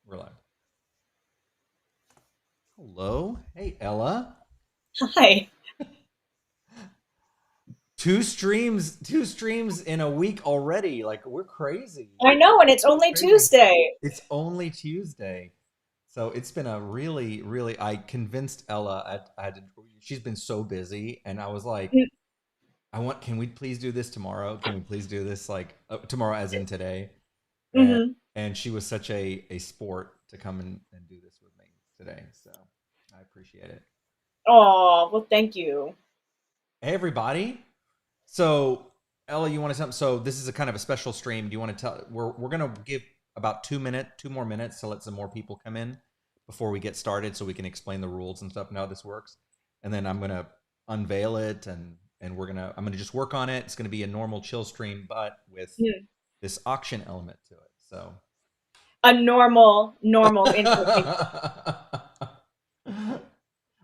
We're live. Hello. Hey, Ella. Hi. Two streams in a week already. Like we're crazy. I know, and it's We're only crazy. Tuesday. It's only Tuesday. So it's been a really, I convinced Ella I had to, she's been so busy and I was like, can we please do this tomorrow? Can we please do this like tomorrow as in today? And Mm-hmm. and she was such a sport to come and do this with me today. So I appreciate it. Oh, well, thank you. Hey everybody. So, Ella, you want to tell? So, this is a kind of a special stream. Do you want to tell? We're gonna give about 2 more minutes to let some more people come in before we get started, so we can explain the rules and stuff and how this works. And then I'm gonna unveil it, and I'm gonna just work on it. It's gonna be a normal chill stream, but with Mm. this auction element to it. So, A normal intro. Thank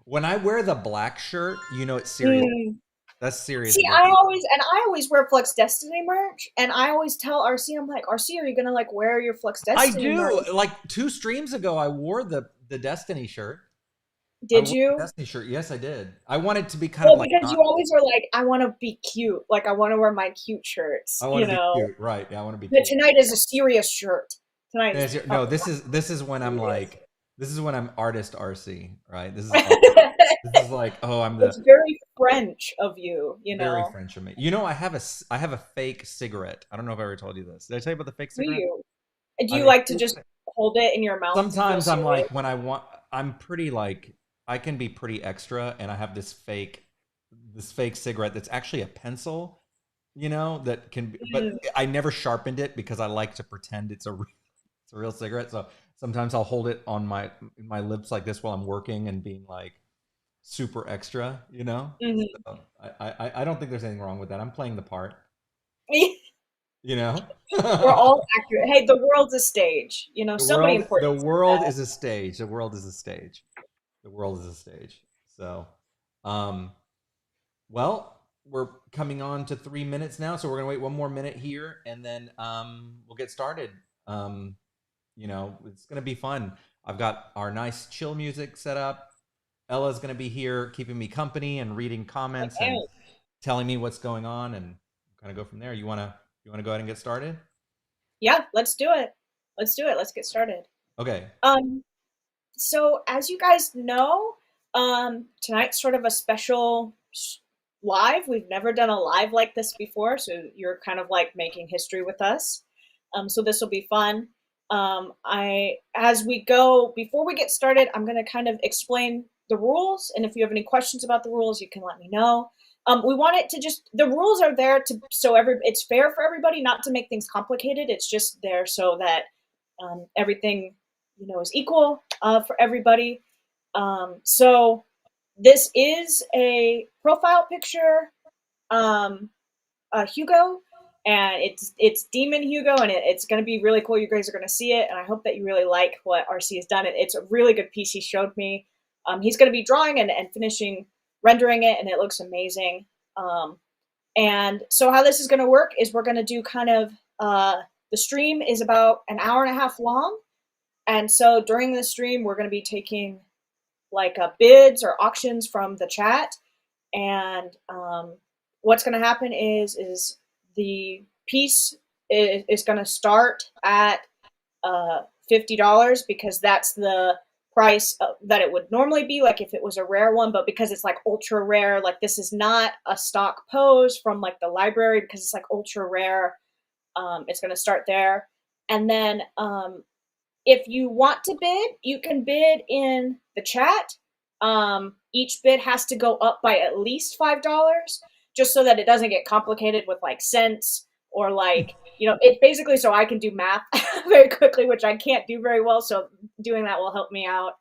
when I wear the black shirt, you know it's serious. you. That's serious See, business. I always wear Flex Destiny merch, and I always tell RC, I'm like, RC, are you gonna like wear your Flex I Destiny merch? do. Like 2 streams ago, I wore the Destiny shirt. I Did wore the you? Destiny shirt. Yes, I did. I wanted to be kind of Well, like because you not. always are like, I want to be cute. Like, I want to wear my cute I shirts, want to be cute, right? Yeah, I want to be But cute. tonight is a serious shirt. Tonight is No, fucking this is when I'm serious. like, this is when I'm artist RC, right? This is like, oh, I'm the It's very French of you, very French of me. I have a fake cigarette. I don't know if I ever told you this. Did I tell you about the fake Do cigarette? you? Do I you have a like to fake just hold it in your mouth to feel Sometimes I'm serious? like when I'm pretty like I can be pretty extra and I have this fake cigarette that's actually a pencil, that can be, but Mm. I never sharpened it because I like to pretend it's a real cigarette. So sometimes I'll hold it on my lips like this while I'm working and being like super extra. Mhm. So I don't think there's anything wrong with that. I'm playing the part, you know. We're all accurate. Hey, the world's a stage. The Somebody world the important said world that. is a stage. The world is a stage. The world is a stage. So, um, well, we're coming on to 3 minutes now, so we're gonna wait one more minute here, and then we'll get started. Um, it's gonna be fun. I've got our nice chill music set up. Ella's gonna be here keeping me company and reading comments and Okay. telling me what's going on, and kind of go from there. You wanna go ahead and get started? Yeah, let's do it. Let's do it. Let's get started. Okay. Um, so as you guys know, tonight's sort of a special live. We've never done a live like this before, so you're kind of like making history with us. So this will be fun. As we go, before we get started, I'm going to kind of explain the rules, and if you have any questions about the rules, you can let me know. We want it to just the rules are there to so it's fair for everybody, not to make things complicated. It's just there so that everything is equal for everybody. So this is a profile picture, um, Hugo, and it's Demon Hugo, and it's going to be really cool. You guys are going to see it, and I hope that you really like what RC has done. It's a really good piece he showed me. He's going to be drawing and finishing rendering it, and it looks amazing. Um, and so how this is going to work is we're going to do kind of the stream is about an hour and a half long, and so during the stream we're going to be taking like bids or auctions from the chat, and what's going to happen is the piece is going to start at $50 because that's the price that it would normally be like if it was a rare one, but because it's like ultra rare, like this is not a stock pose from like the library because it's like ultra rare. It's going to start there, and then if you want to bid, you can bid in the chat. Each bid has to go up by at least $5, just so that it doesn't get complicated with like cents or like it's basically so I can do math very quickly, which I can't do very well. So doing that will help me out.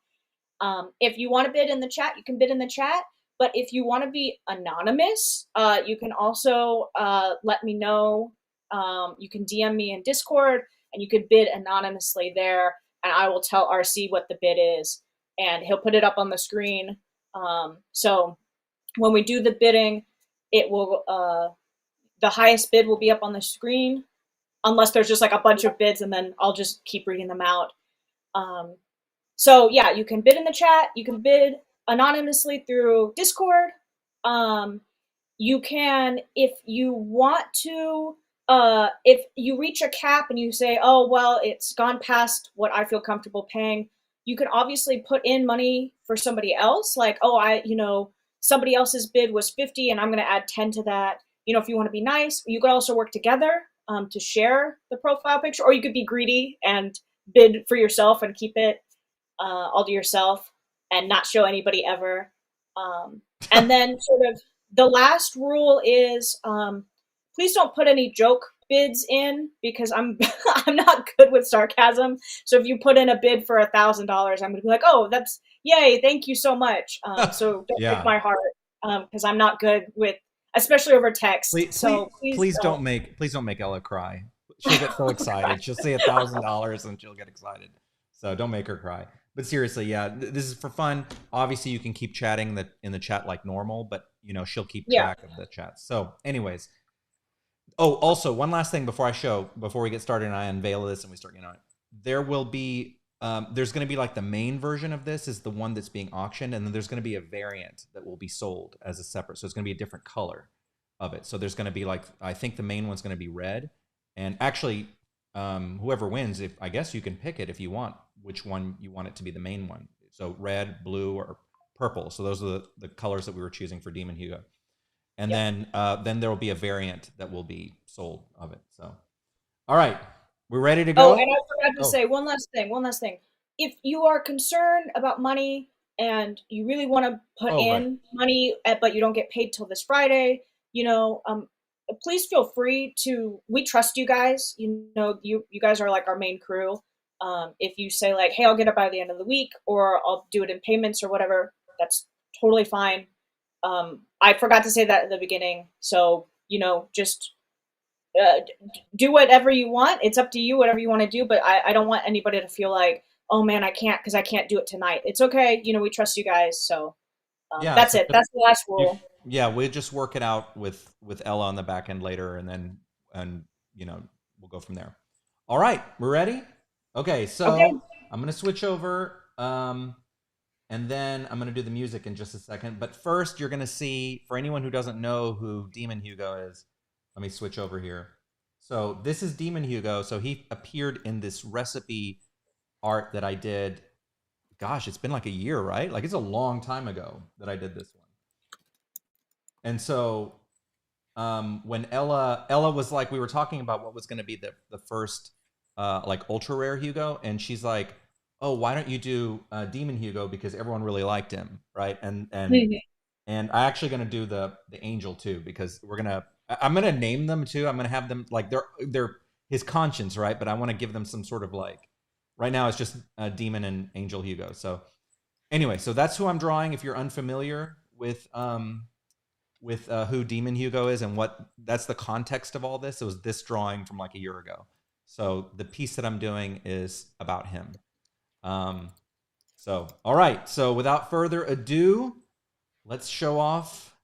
If you want to bid in the chat, you can bid in the chat. But if you want to be anonymous, you can also let me know. You can DM me in Discord, and you can bid anonymously there, and I will tell RC what the bid is, and he'll put it up on the screen. So when we do the bidding, it will the highest bid will be up on the screen, unless there's just like a bunch of bids, and then I'll just keep reading them out. Um, so yeah, you can bid in the chat. You can bid anonymously through Discord. Um, you can, if you want to, if you reach a cap and you say, oh, well, it's gone past what I feel comfortable paying, you can obviously put in money for somebody else. Like, oh, somebody else's bid was 50 and I'm going to add 10 to that. If you want to be nice, you could also work together to share the profile picture, or you could be greedy and bid for yourself and keep it all to yourself and not show anybody ever. And then sort of the last rule is please don't put any joke bids in because I'm I'm not good with sarcasm. So if you put in a bid for $1,000, I'm gonna be like, oh, that's yay, thank you so much. So don't break Yeah. my heart because I'm not good with, especially over text. Please, please, So please please don't. don't make Ella cry. She'll get so excited. She'll say $1,000 and she'll get excited. So don't make her cry. But seriously, yeah, this is for fun. Obviously, you can keep chatting in the chat like normal, but she'll keep Yeah, track of the chat. So, anyways, oh, also one last thing before we get started and I unveil this and we start getting on it. There will be there's going to be like the main version of this is the one that's being auctioned, and then there's going to be a variant that will be sold as a separate. So it's going to be a different color of it. So there's going to be like, I think the main one's going to be red, and actually, whoever wins, if I guess you can pick it if you want which one you want it to be the main one. So red, blue, or purple. So those are the colors that we were choosing for Demon Hugo. And yep. then there will be a variant that will be sold of it. So, all right, we're ready to Oh, go. and I forgot to Oh, say one last thing. One last thing. If you are concerned about money and you really want to put oh, right. in money, but you don't get paid till this Friday, please feel free to. We trust you guys. You guys are like our main crew. If you say like, "Hey, I'll get it by the end of the week," or "I'll do it in payments" or whatever, that's totally fine. I forgot to say that at the beginning, so just uh, do whatever you want. It's up to you, whatever you want to do. But I don't want anybody to feel like, oh man, I can't because I can't do it tonight. It's okay. We trust you guys. So Yeah. that's So it. That's the last you, rule. yeah, we'll just work it out with Ella on the back end later, and we'll go from there. All right, we're ready. Okay, Okay. so I'm gonna switch over, and then I'm gonna do the music in just a second. But first, you're gonna see, for anyone who doesn't know who Demon Hugo is, let me switch over here. So this is Demon Hugo. So he appeared in this recipe art that I did. Gosh, it's been like a year, right? Like it's a long time ago that I did this one. And so when Ella was like, we were talking about what was going to be the first like ultra rare Hugo, and she's like, oh, why don't you do Demon Hugo because everyone really liked him, right? And I actually going to do the angel too because I'm gonna name them too. I'm gonna have them like they're his conscience, right? But I want to give them some sort of like, right now it's just Demon and Angel Hugo. So anyway, so that's who I'm drawing. If you're unfamiliar with who Demon Hugo is and what that's the context of all this. It was this drawing from like a year ago. So the piece that I'm doing is about him. Um, so all right. So without further ado, let's show off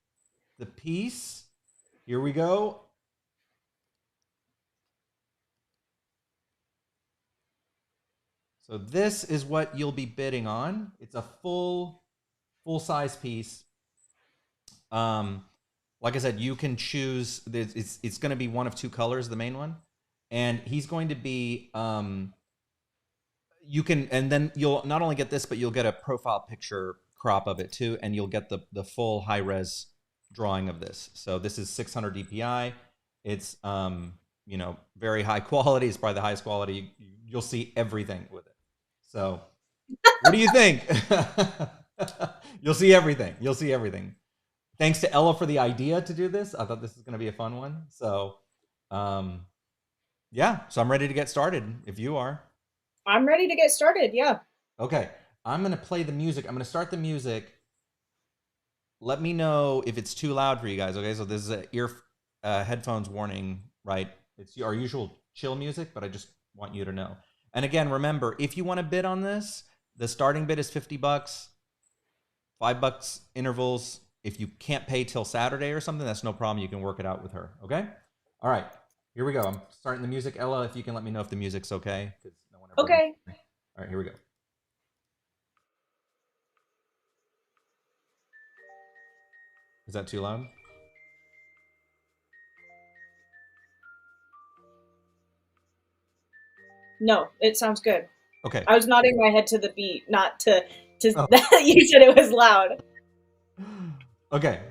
the piece. Here we go. So this is what you'll be bidding on. It's a full size piece. Like I said, you can choose. It's going to be one of two colors, the main one, and he's going to be. You can, and then you'll not only get this, but you'll get a profile picture crop of it too, and you'll get the full high res drawing of this. So this is 600 DPI. It's very high quality. It's probably the highest quality. You'll see everything with it. So what do you think? You'll see everything. You'll see everything. Thanks to Ella for the idea to do this. I thought this was going to be a fun one. So, yeah. So I'm ready to get started if you are. I'm ready to get started. Yeah. Okay. I'm going to play the music. I'm going to start the music. Let me know if it's too loud for you guys. Okay. So this is a headphones warning, right? It's our usual chill music, but I just want you to know. And again, remember, if you want to bid on this, the starting bid is $50, $5 intervals. If you can't pay till Saturday or something, that's no problem. You can work it out with her. Okay. All right. Here we go. I'm starting the music. Ella, if you can let me know if the music's okay, because no one ever. Okay. All right, here we go. Is that too loud? No, it sounds good. Okay. I was nodding my head to the beat, not to Oh. you said it was loud. Okay.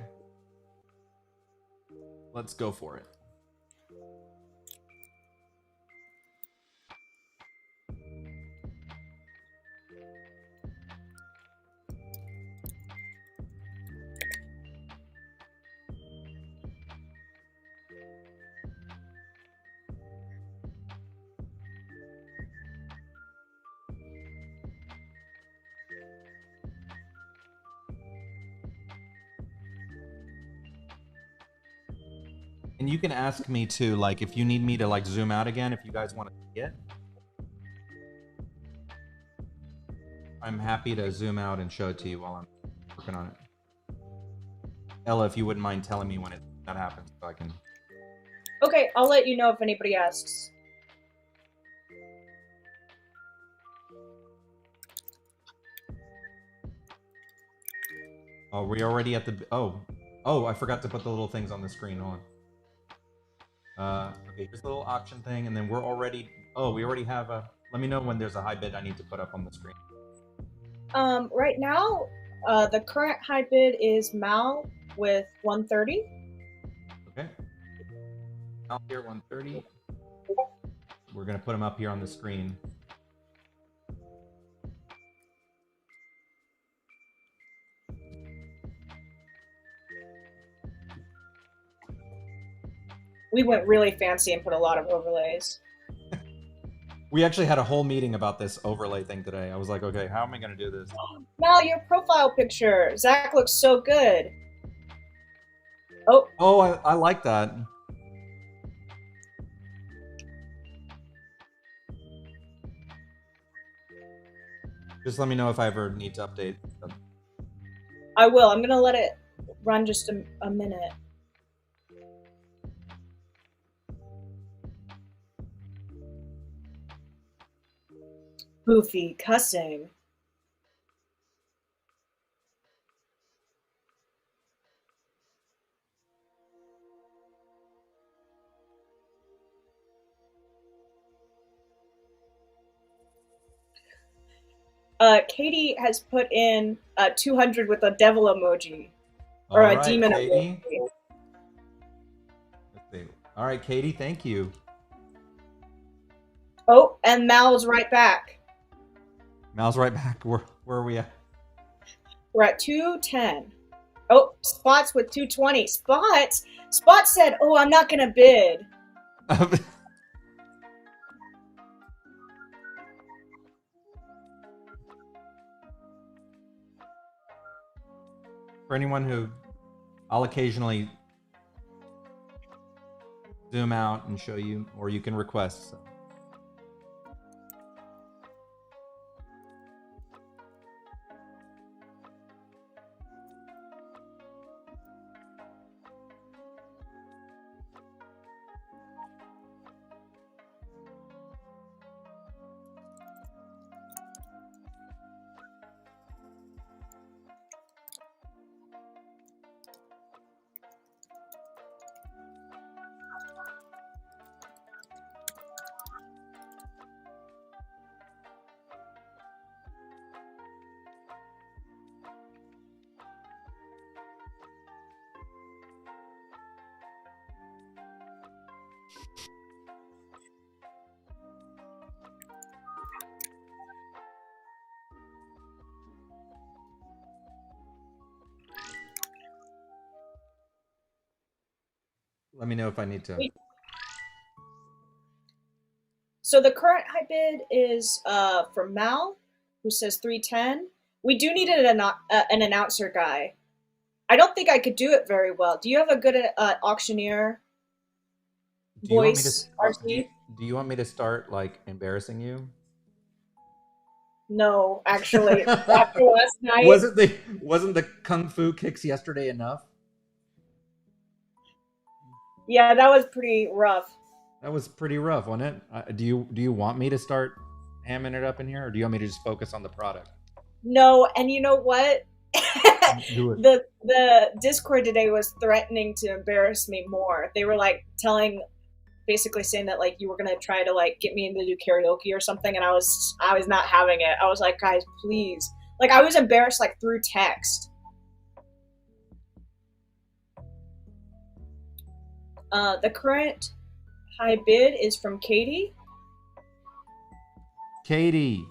Let's go for it. And you can ask me to, like, if you need me to, like, zoom out again, if you guys want to see it. I'm happy to zoom out and show it to you while I'm working on it. Ella, if you wouldn't mind telling me when that happens, so I can. Okay, I'll let you know if anybody asks. Oh, we're already at the. Oh, I forgot to put the little things on the screen. Hold on. Okay, here's the little auction thing, and then we're already. Oh, we already have a. Let me know when there's a high bid I need to put up on the screen. Right now, the current high bid is Mal with 130. Okay. Out here, 130. We're gonna put them up here on the screen. We went really fancy and put a lot of overlays. We actually had a whole meeting about this overlay thing today. I was like, okay, how am I gonna do this? Mal, your profile picture. Zach looks so good. Oh. Oh, I like that. Just let me know if I ever need to update them. I will. I'm gonna let it run just a minute. Goofy cussing. Katie has put in 200 with a devil emoji. Or All a right, demon Katie. emoji. Let's see. All right, Katie, thank you. Oh, and Mal's right back. Mal's right back. Where are we at? We're at 210. Oh, Spots with 220. Spot said, "Oh, I'm not gonna bid." For anyone who, I'll occasionally zoom out and show you, or you can request. So. Let me know if I need to. So the current high bid is from Mal, who says 310. We do need an announcer guy. I don't think I could do it very well. Do you have a good auctioneer Do you want me to? voice, RC? Do you want me to start like embarrassing you? No, actually, after last night. Wasn't the kung fu kicks yesterday enough? Yeah, that was pretty rough. That was pretty rough, wasn't it? Do you want me to start hamming it up in here, or do you want me to just focus on the product? No, and you know what? Do it. The Discord today was threatening to embarrass me more. They were like basically saying that like you were gonna try to like get me into do karaoke or something, and I was not having it. I was like, guys, please. Like I was embarrassed like through text. The current high bid is from Katie. Katie.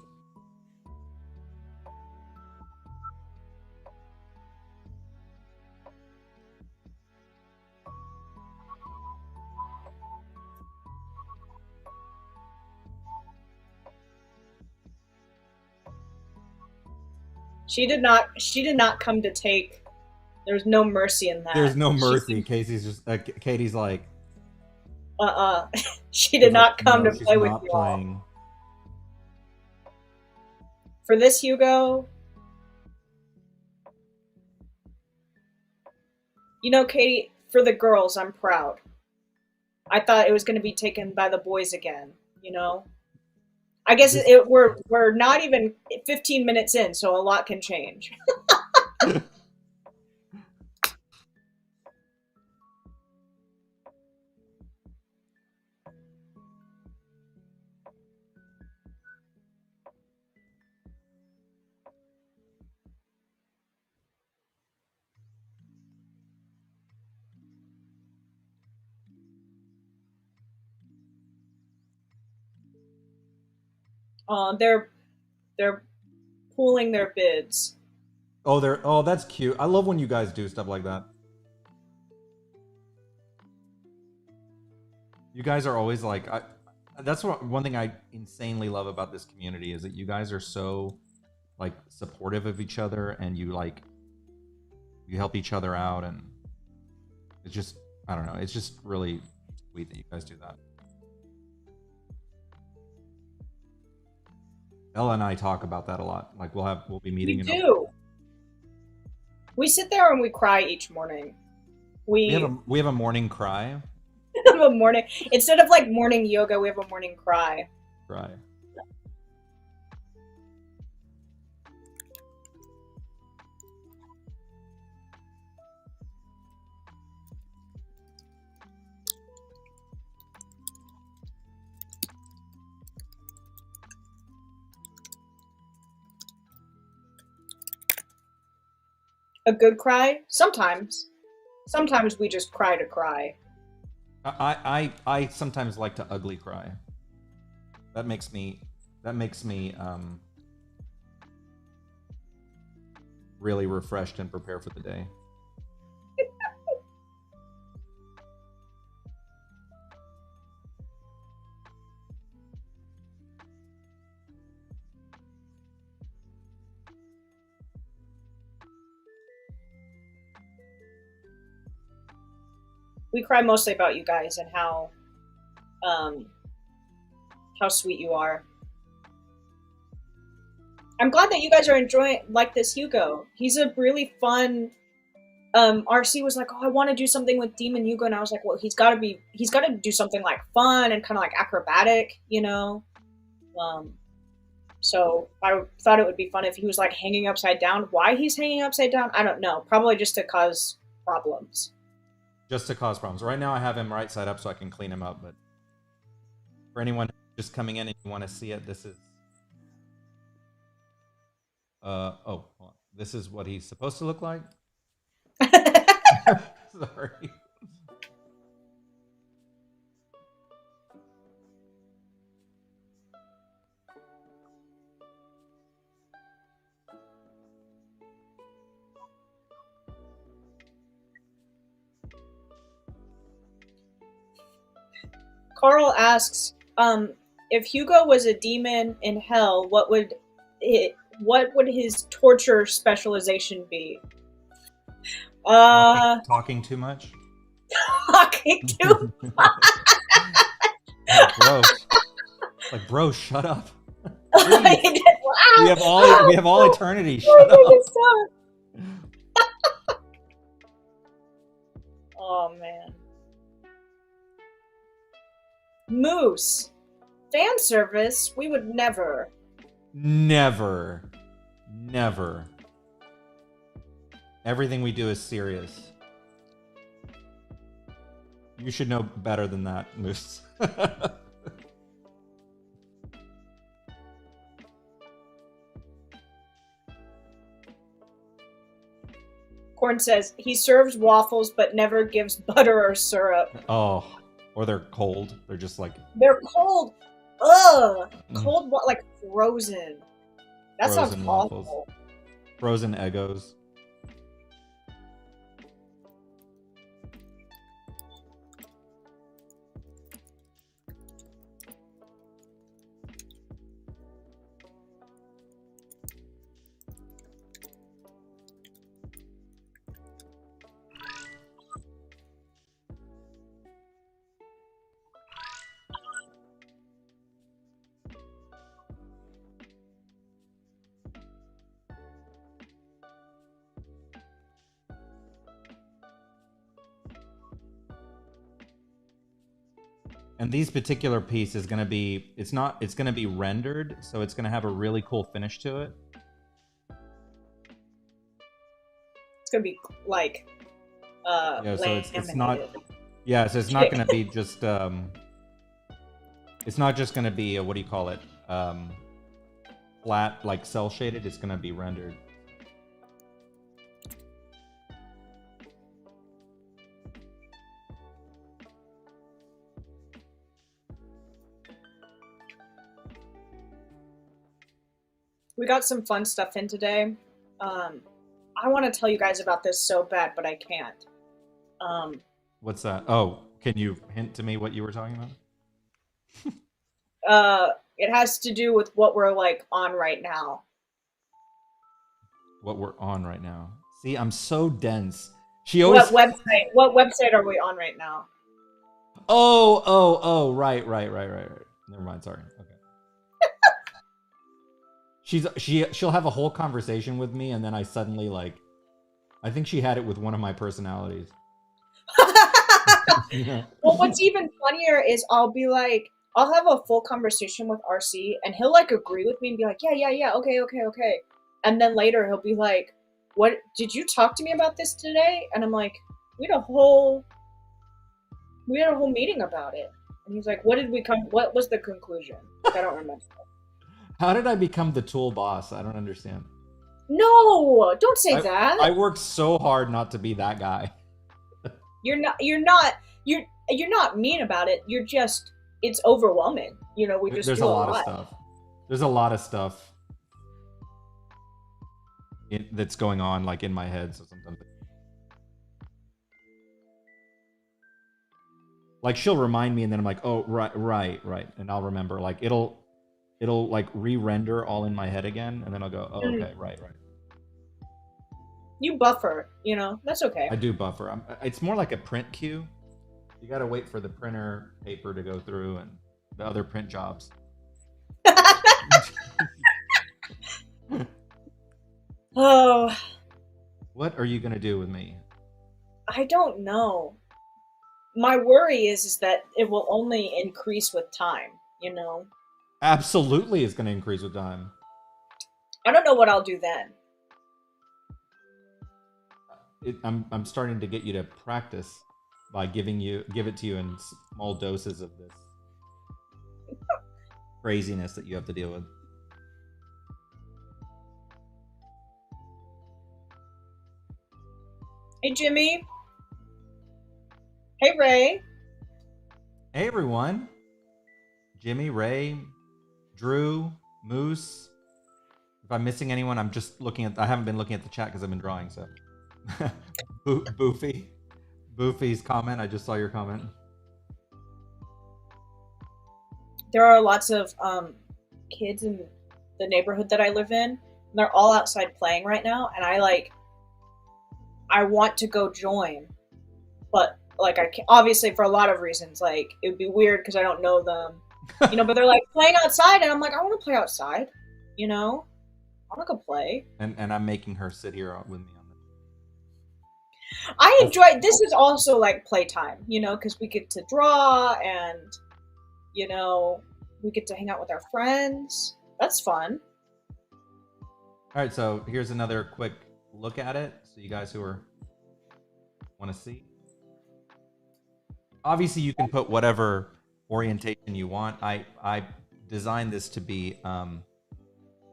She did not come to take. There's no mercy in that. There's no mercy. Katie's like, she did not come no, to play with you playing. all. For this, Hugo, you know, Katie, for the girls, I'm proud. I thought it was going to be taken by the boys again, you know? I guess we're not even 15 minutes in, so a lot can change. They're pooling their bids. Oh, that's cute. I love when you guys do stuff like that. You guys are always like, that's one thing I insanely love about this community is that you guys are so like supportive of each other, and you help each other out, and it's just, I don't know, it's just really sweet that you guys do that. Ella and I talk about that a lot. Like we'll be meeting. We do. We sit there and we cry each morning. We have a morning cry. A morning, instead of like morning yoga, we have a morning cry. Cry. A good cry? Sometimes. Sometimes we just cry to cry. I sometimes like to ugly cry. That makes me really refreshed and prepared for the day. We cry mostly about you guys and how sweet you are. I'm glad that you guys are enjoying like this Hugo. He's a really fun. RC was like, "Oh, I want to do something with Demon Hugo," and I was like, "Well, he's got to do something like fun and kind of like acrobatic, you know." So I thought it would be fun if he was like hanging upside down. Why he's hanging upside down, I don't know. Probably just to cause problems. Just to cause problems. Right now I have him right side up so I can clean him up, but for anyone just coming in and you want to see it, this is this is what he's supposed to look like. Sorry. Carl asks, if Hugo was a demon in hell, what would his torture specialization be? Talking too much. Talking too much. Like, bro, shut up. Wow. We have all eternity. Shut up. Oh man. Moose. Fan service? We would never. Never. Never. Everything we do is serious. You should know better than that, Moose. Corn says he serves waffles but never gives butter or syrup. Oh, or they're cold. They're just like They're cold. Ugh. Cold, like frozen. That frozen sounds waffles. awful. Frozen Eggos. And these particular piece is going to be, it's going to be rendered, so it's going to have a really cool finish to it. It's going to be like, yeah, so it's not, yeah, so it's not going to be just, it's not just going to be, what do you call it, flat, like cell shaded, it's going to be rendered. We got some fun stuff in today. I want to tell you guys about this so bad, but I can't. What's that? Oh, can you hint to me what you were talking about? It has to do with what we're like on right now. What we're on right now. See, I'm so dense. She always. What website are we on right now? Oh, right. Never mind, sorry. Okay. She'll have a whole conversation with me, and then I suddenly I think she had it with one of my personalities. Yeah. Well, what's even funnier is I'll have a full conversation with RC, and he'll agree with me and be like, yeah, okay. And then later he'll be like, what, did you talk to me about this today? And I'm like, we had a whole meeting about it. And he's like, what was the conclusion? I don't remember. How did I become the tool boss? I don't understand. No, don't say that. I worked so hard not to be that guy. You're not mean about it. You're just, it's overwhelming. We just There's do a lot of stuff. There's a lot of stuff that's going on in my head. So sometimes, she'll remind me, and then I'm like, oh, right, and I'll remember. It'll re-render all in my head again, and then I'll go, oh, okay, right. You buffer, that's okay. I do buffer. It's more like a print queue. You got to wait for the printer paper to go through and the other print jobs. Oh. What are you going to do with me? I don't know. My worry is that it will only increase with time, Absolutely, it's going to increase with time. I don't know what I'll do then. I'm starting to get you to practice by give it to you in small doses of this craziness that you have to deal with. Hey, Jimmy. Hey, Ray. Hey, everyone. Jimmy, Ray, Drew, Moose. If I'm missing anyone, I'm just I haven't been looking at the chat because I've been drawing, so. Boofy's comment. I just saw your comment. There are lots of kids in the neighborhood that I live in, and they're all outside playing right now, and I want to go join, but I can't, obviously for a lot of reasons. It would be weird because I don't know them, but they're playing outside, and I'm like, I want to play outside, I want to go play. And I'm making her sit here with me. I enjoy, this is also playtime, because we get to draw, and, We get to hang out with our friends. That's fun. All right, so here's another quick look at it, so you guys who want to see. Obviously, you can put whatever orientation you want. I designed this to be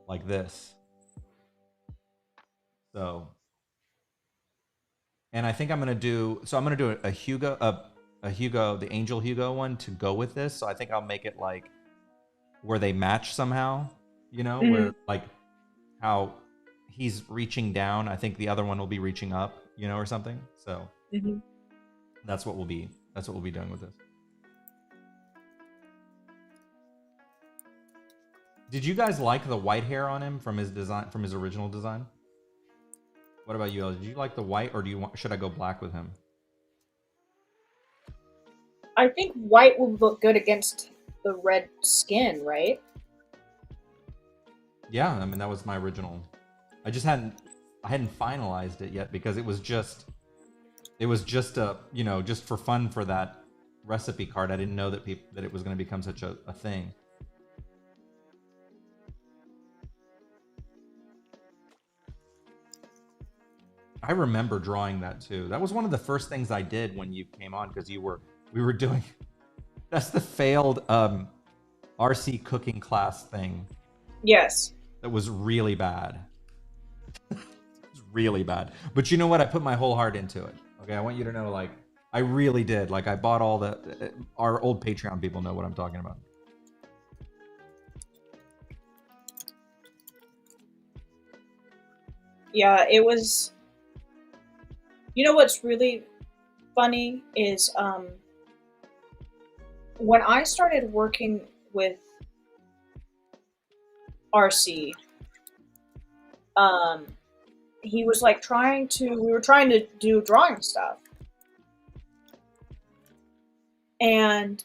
like this. So, and I think I'm gonna do. So I'm gonna do a Hugo, a Hugo, the Angel Hugo one to go with this. So I think I'll make it like where they match somehow. You know, Mm-hmm. where like how he's reaching down. I think the other one will be reaching up. You know, or something. So Mm-hmm. that's what we'll be. That's what we'll be doing with this. Did you guys like the white hair on him from his design, from his original design? What about you, Ellie? Did you like the white, or do you want? Should I go black with him? I think white would look good against the red skin, right? Yeah, I mean that was my original. I just hadn't finalized it yet because it was just a just for fun for that recipe card. I didn't know that that it was going to become such a thing. I remember drawing that too. That was one of the first things I did when you came on because we were doing that's the failed RC cooking class thing Yes. that was really bad. It was really bad. But you know what? I put my whole heart into it. Okay, I want you to know, like, I really did. Like, I bought all the. Our old Patreon people know what I'm talking about. Yeah, it was. You know what's really funny is when I started working with RC, um, he was like we were trying to do drawing stuff. And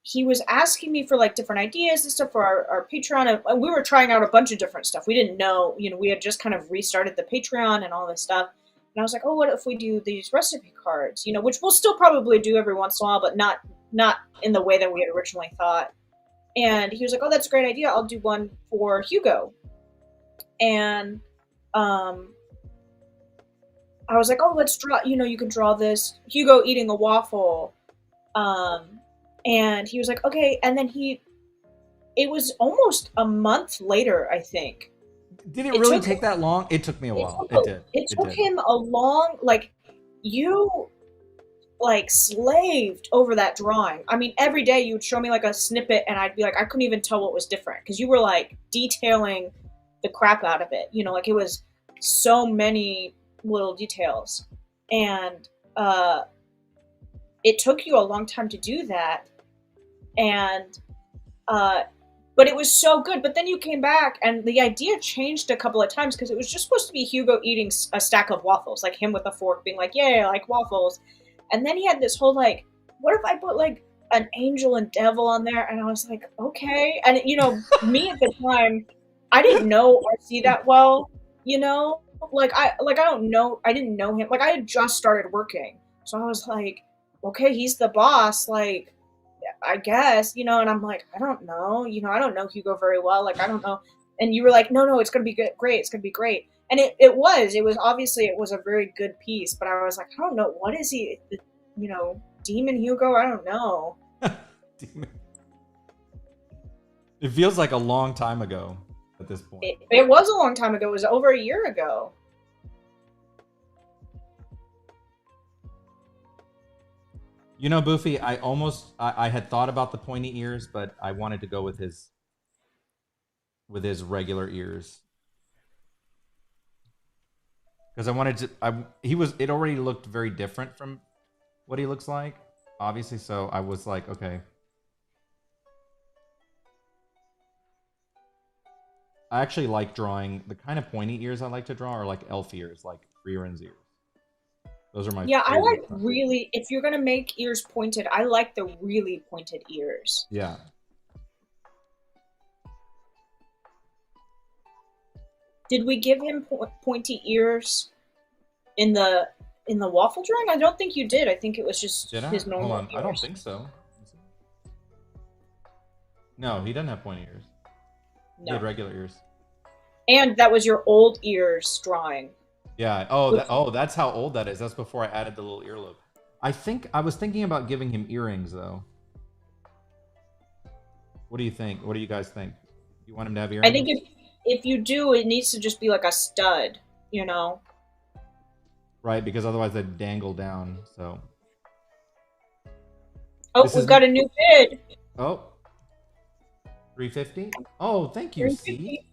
he was asking me for like different ideas and stuff for our Patreon, and we were trying out a bunch of different stuff. We didn't know, we had just kind of restarted the Patreon and all this stuff. And I was like, oh, what if we do these recipe cards? Which we'll still probably do every once in a while, but not in the way that we had originally thought. And he was like, oh, that's a great idea. I'll do one for Hugo. And I was like, oh, let's draw. You can draw this Hugo eating a waffle. And he was like, okay. And then it was almost a month later, I think. Did it really take that long? It took me a while. It did. It took him a long, you slaved over that drawing. I mean, every day you would show me like a snippet and I'd be like, I couldn't even tell what was different because you were like detailing the crap out of it. Like it was so many little details. And it took you a long time to do that. And but it was so good. But then you came back and the idea changed a couple of times because it was just supposed to be Hugo eating a stack of waffles, like him with a fork being like, yeah, I like waffles. And then he had this whole like, what if I put like an angel and devil on there? And I was like, okay. And me at the time, I didn't know RC that well, I don't know, I didn't know him. Like I had just started working. So I was like, okay, he's the boss, like I guess, and I'm like, I don't know, I don't know Hugo very well, like I don't know. And you were like, no, it's gonna be good, great, it's gonna be great. And it was obviously it was a very good piece, but I was like, I don't know, what is he, Demon Hugo? I don't know. Demon. It feels like a long time ago at this point. It was a long time ago. It was over a year ago. Boofy, I had thought about the pointy ears, but I wanted to go with his regular ears. Because I wanted to it already looked very different from what he looks like, obviously, so I was like, okay. I actually like drawing the kind of pointy ears I like to draw are like elf ears, like Frierin's ears. Those are my favorite. I like really, if you're gonna make ears pointed, I like the really pointed ears. Yeah. Did we give him pointy ears in the waffle drawing? I don't think you did. I think it was just his normal ears. I don't think so. No, he doesn't have pointy ears. He had No. regular ears. And that was your old ears drawing. Yeah. Oh, Which, that's how old that is. That's before I added the little earlobe. I was thinking about giving him earrings though. What do you think? What do you guys think? You want him to have I earrings? think if you do, it needs to just be like a stud, you know? Right, because otherwise they dangle down. So Oh, this we've is got a new bid. oh 350. Oh, thank you, C. 350.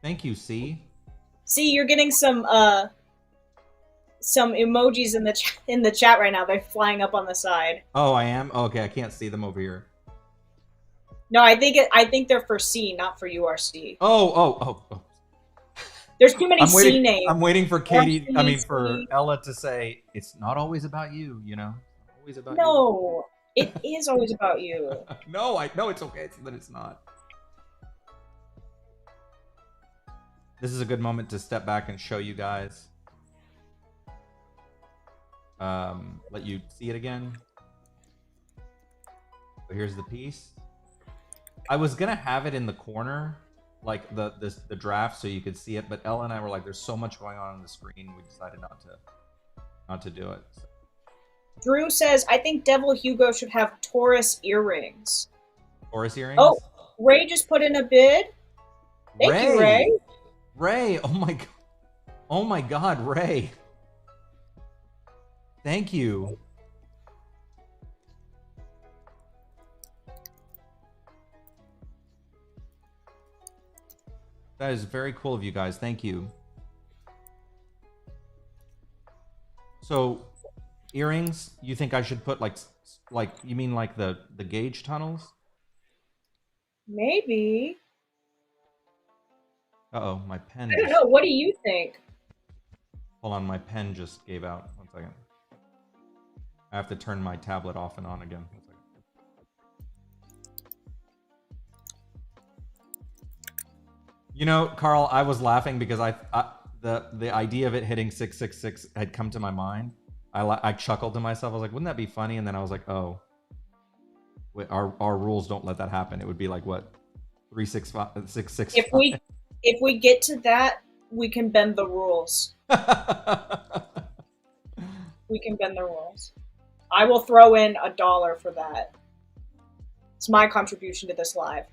Thank you, C. See, you're getting some emojis in the chat right now. They're flying up on the side. Oh, I am. Oh, okay, I can't see them over here. No, I think they're for C, not for URC. Oh. There's too many C names. I'm waiting for Katie. I mean, for RC. Ella to say it's not always about you. You know, it's not always about you. No, it is always about you. No, I know it's okay. That it's not. This is a good moment to step back and show you guys. Let you see it again. So here's the piece. I was gonna have it in the corner, like the draft, so you could see it. But Ella and I were like, "There's so much going on the screen." We decided not to do it. So. Drew says, I think Devil Hugo should have Taurus earrings. Taurus earrings. Oh, Ray just put in a bid. Thank you, Ray. Ray, oh my God, Ray. Thank you. That is very cool of you guys. Thank you. So, earrings, you think I should put like you mean like the gauge tunnels? Maybe. Uh-oh, my pen I don't know. What do you think? Hold on, my pen just gave out. 1 second. I have to turn my tablet off and on again. 1 second. You know, Carl, I was laughing because the idea of it hitting 666 had come to my mind. I chuckled to myself. I was like, wouldn't that be funny? And then I was like, oh, wait, our rules don't let that happen. It would be like what, 365 665. If we get to that, we can bend the rules. We can bend the rules. I will throw in $1 for that. It's my contribution to this live.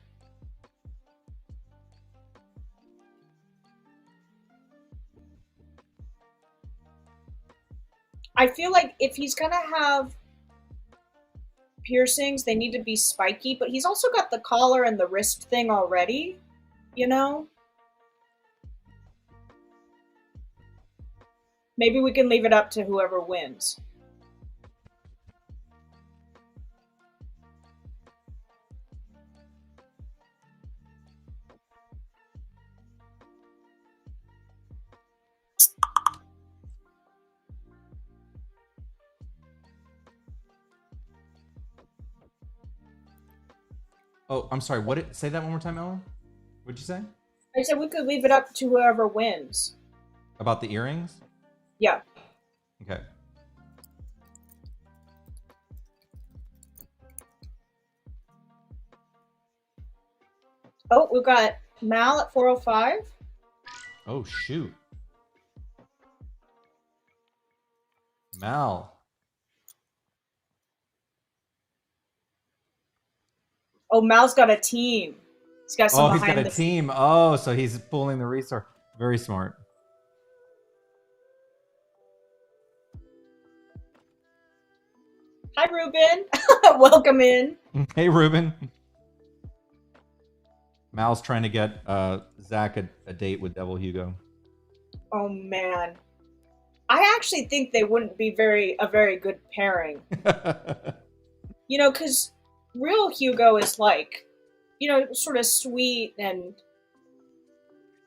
I feel like if he's gonna have piercings, they need to be spiky, but he's also got the collar and the wrist thing already, you know? Maybe we can leave it up to whoever wins. Oh, I'm sorry. Say that one more time, Ellen? What'd you say? I said we could leave it up to whoever wins. About the earrings? Yeah. Okay. Oh, we've got Mal at 405. Oh, shoot. Mal. Oh, Mal's got a team. He's got some he's got a team. Oh, so he's pulling the resource. Very smart. Hi, Ruben. Welcome in. Hey, Ruben. Mal's trying to get Zach a date with Devil Hugo. Oh man, I actually think they wouldn't be a very good pairing. You know, because real Hugo is like, you know, sort of sweet and,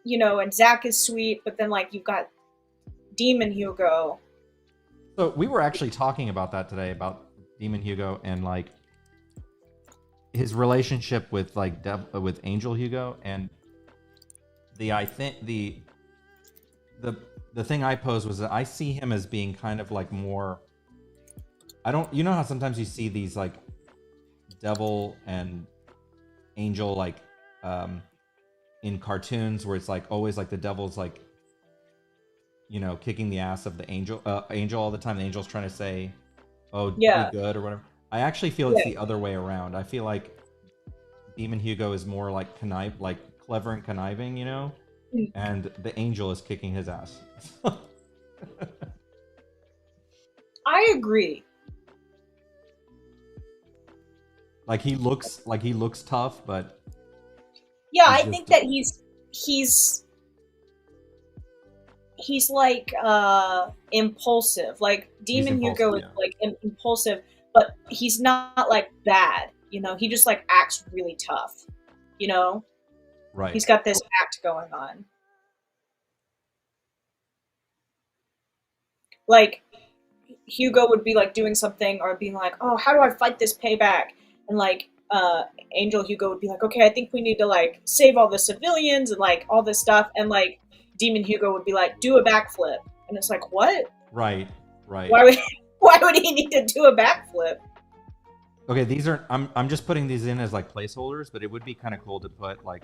you know, and Zach is sweet, but then like you've got Demon Hugo. So we were actually talking about that today, about Demon Hugo and like his relationship with like with Angel Hugo, and I think the the thing I posed was that I see him as being kind of like more. I don't. You know how sometimes you see these like devil and angel like in cartoons where it's like always like the devil's like, you know, kicking the ass of the angel all the time. The angel's trying to say, oh, be Yeah. good or whatever. I actually feel it's the other way around. I feel like Demon Hugo is more like clever and conniving, you know, and the angel is kicking his ass. I agree. Like he looks tough, but yeah, I think that he's like impulsive. Like Demon Hugo is like impulsive, but he's not like bad. You know, he just like acts really tough. You know, right. He's got this act going on. Like Hugo would be like doing something or being like, "Oh, how do I fight this payback?" And like Angel Hugo would be like, "Okay, I think we need to like save all the civilians and like all this stuff." And like Demon Hugo would be like, "Do a backflip," and it's like, "What?" Right. Why would he need to do a backflip? Okay, these are I'm just putting these in as like placeholders, but it would be kind of cool to put like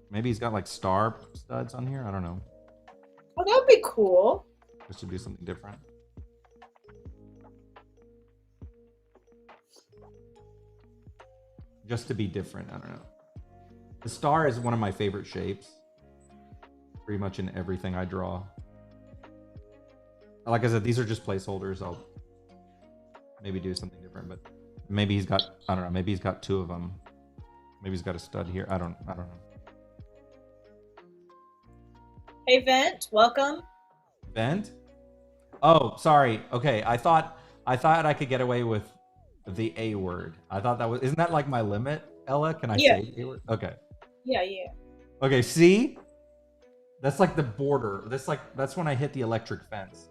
maybe he's got like star studs on here. I don't know. Oh, that'd be cool. Just to do something different. Just to be different. I don't know. The star is one of my favorite shapes. Pretty much in everything I draw. Like I said, these are just placeholders. I'll maybe do something different, but maybe he's got, I don't know, maybe he's got two of them. Maybe he's got a stud here. I don't know. Hey, Vent, welcome. Vent? Oh, sorry. Okay, I thought I could get away with the A word. I thought that was, isn't that like my limit, Ella? Can I say A word? Okay. Yeah. Okay, see? That's like the border. That's when I hit the electric fence.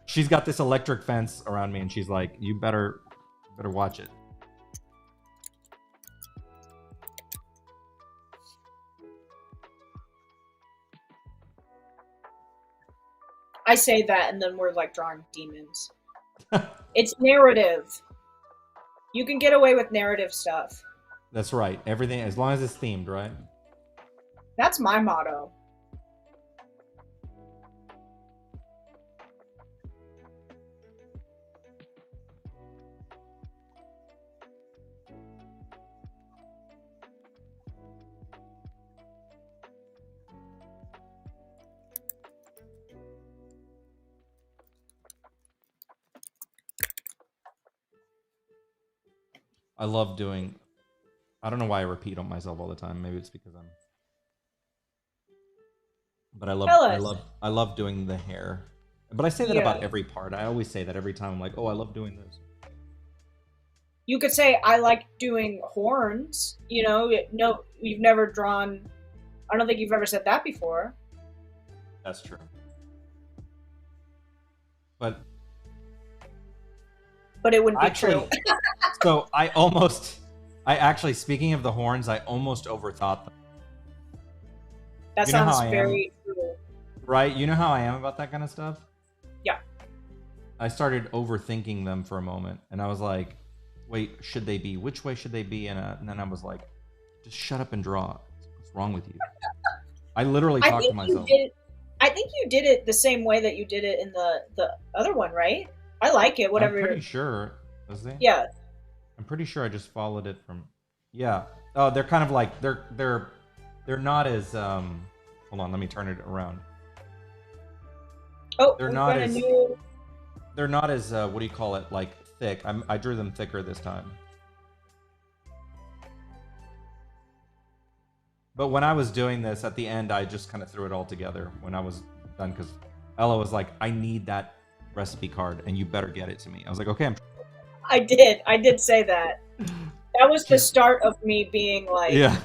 She's got this electric fence around me and she's like, you better watch it. I say that and then we're like drawing demons. It's narrative. You can get away with narrative stuff. That's right. Everything, as long as it's themed, right? That's my motto. I love doing, I don't know why I repeat on myself all the time. Maybe it's because I'm, but I love doing the hair. But I say that about every part. I always say that every time. I'm like, oh, I love doing this. You could say I like doing horns. You know, no, you've never drawn. I don't think you've ever said that before. That's true. But it wouldn't be true. So I actually, speaking of the horns, I almost overthought them. That sounds very true. Right? You know how I am about that kind of stuff? Yeah. I started overthinking them for a moment, and I was like, wait, should they be? Which way should they be? And then I was like, just shut up and draw. What's wrong with you? I literally talked to myself. I think you did it the same way that you did it in the other one, right? I like it, whatever. I'm pretty sure. Was they? Yeah. I'm pretty sure I just followed it from. Yeah. Oh, they're kind of like they're not as hold on, let me turn it around. Oh, they're not as what do you call it, like thick. I drew them thicker this time. But when I was doing this at the end, I just kind of threw it all together when I was done, because Ella was like, I need that recipe card and you better get it to me. I was like, okay. I did say that. That was the start of me being like, yeah.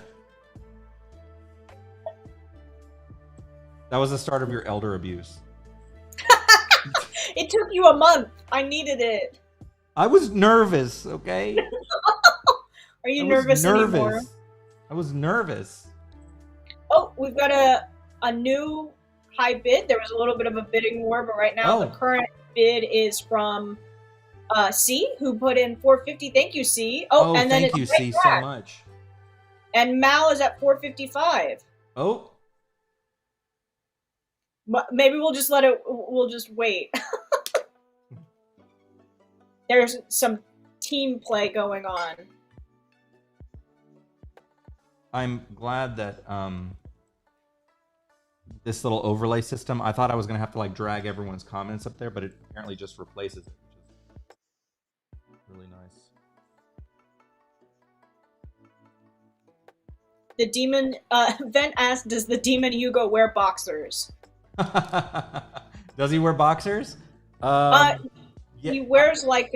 That was the start of your elder abuse. It took you a month. I needed it. I was nervous, okay? Are you nervous anymore? I was nervous. Oh, we've got a new high bid. There was a little bit of a bidding war, but right now the current bid is from C, who put in 450. Thank you, C. Oh, and then thank you, C, so much. And Mal is at 455. Oh. Maybe we'll just let it. We'll just wait. There's some team play going on. I'm glad that this little overlay system, I thought I was going to have to like drag everyone's comments up there, but it apparently just replaces it, which is really nice. The demon, Vent asked, does the demon Hugo wear boxers? Does he wear boxers? Yeah. He wears like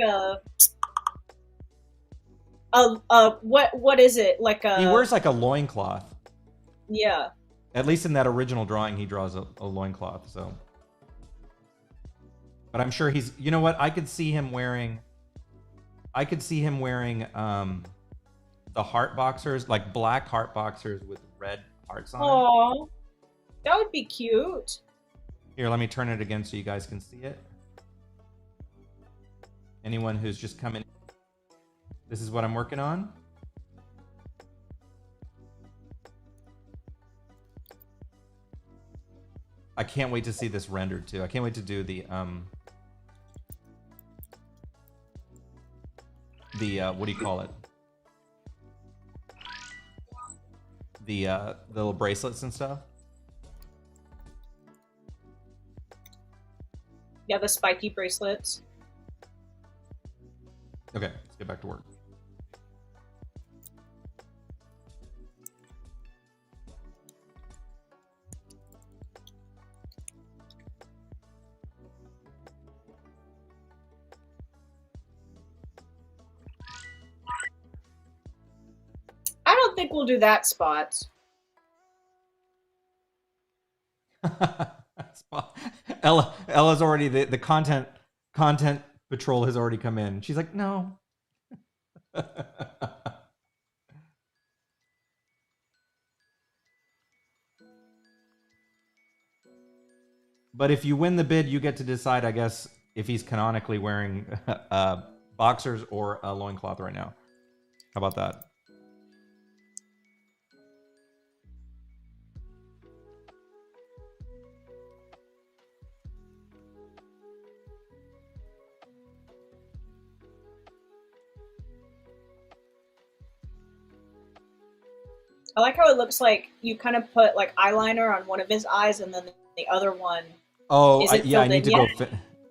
what is it? Like a... He wears like a loincloth. Yeah. At least in that original drawing, he draws a loincloth, so. But I'm sure he's, you know what? I could see him wearing the heart boxers, like black heart boxers with red hearts on it. Aww. That would be cute. Here, let me turn it again so you guys can see it. Anyone who's just coming, this is what I'm working on. I can't wait to see this rendered too. I can't wait to do the what do you call it? The little bracelets and stuff. Yeah, the spiky bracelets. Okay, let's get back to work. I don't think we'll do that, Spots. Ella's already the content patrol has already come in. She's like, no. But if you win the bid, you get to decide, I guess, if he's canonically wearing boxers or a loincloth right now. How about that? I like how it looks like you kind of put like eyeliner on one of his eyes, and then the other one. Oh, yeah, I need to go.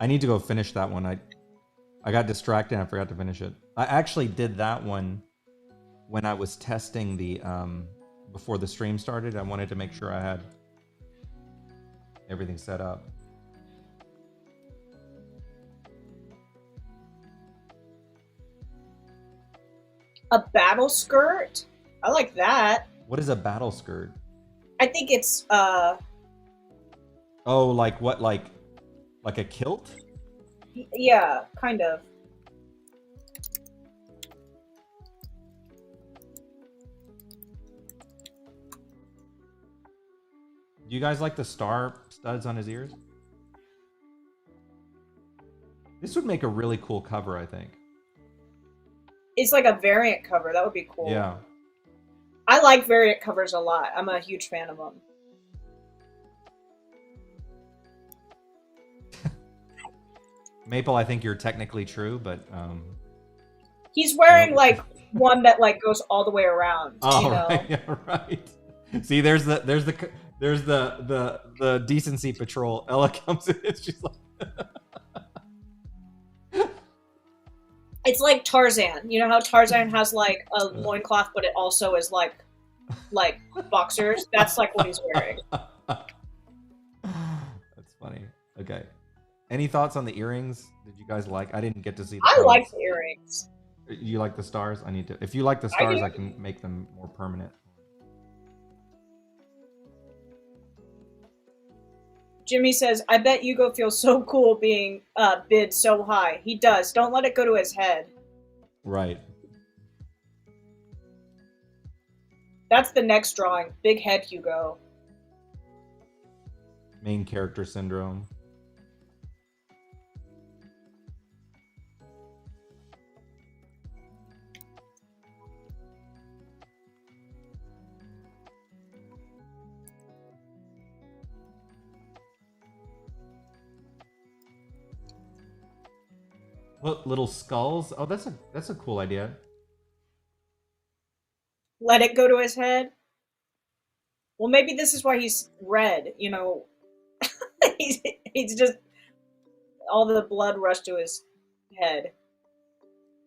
I need to go finish that one. I got distracted and I forgot to finish it. I actually did that one when I was testing the before the stream started. I wanted to make sure I had everything set up. A battle skirt? I like that. What is a battle skirt? I think it's Oh, like what? Like a kilt? Yeah, kind of. Do you guys like the star studs on his ears? This would make a really cool cover, I think. It's like a variant cover. That would be cool. Yeah. I like variant covers a lot. I'm a huge fan of them. Maple, I think you're technically true, but he's wearing like one that like goes all the way around. Oh, you know? right, yeah, right. See, there's the decency patrol. Ella comes in, she's like, it's like Tarzan. You know how Tarzan has like a loincloth, but it also is like boxers? That's like what he's wearing. That's funny. Okay. Any thoughts on the earrings? Did you guys like? I didn't get to see the I like the earrings. You like the stars? I need to. If you like the stars, I can make them more permanent. Jimmy says, I bet Hugo feels so cool being bid so high. He does. Don't let it go to his head. Right. That's the next drawing. Big head Hugo. Main character syndrome. What, little skulls? Oh, that's a cool idea. Let it go to his head. Well, maybe this is why he's red. You know, he's just all the blood rushed to his head.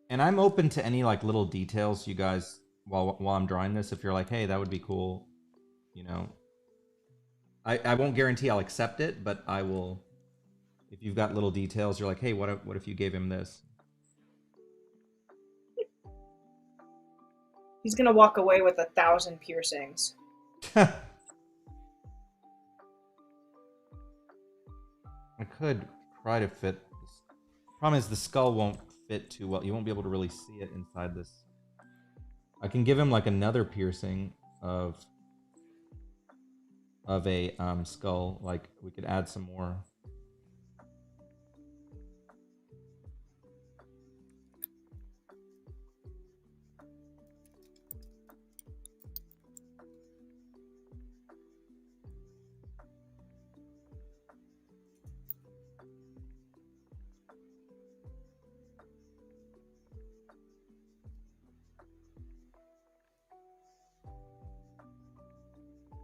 And I'm open to any like little details you guys while I'm drawing this. If you're like, hey, that would be cool, you know. I won't guarantee I'll accept it, but I will. If you've got little details, you're like, hey, what if you gave him this? He's gonna walk away with 1,000 piercings. I could try to fit. Problem is, the skull won't fit too well. You won't be able to really see it inside this. I can give him like another piercing of a skull. Like we could add some more.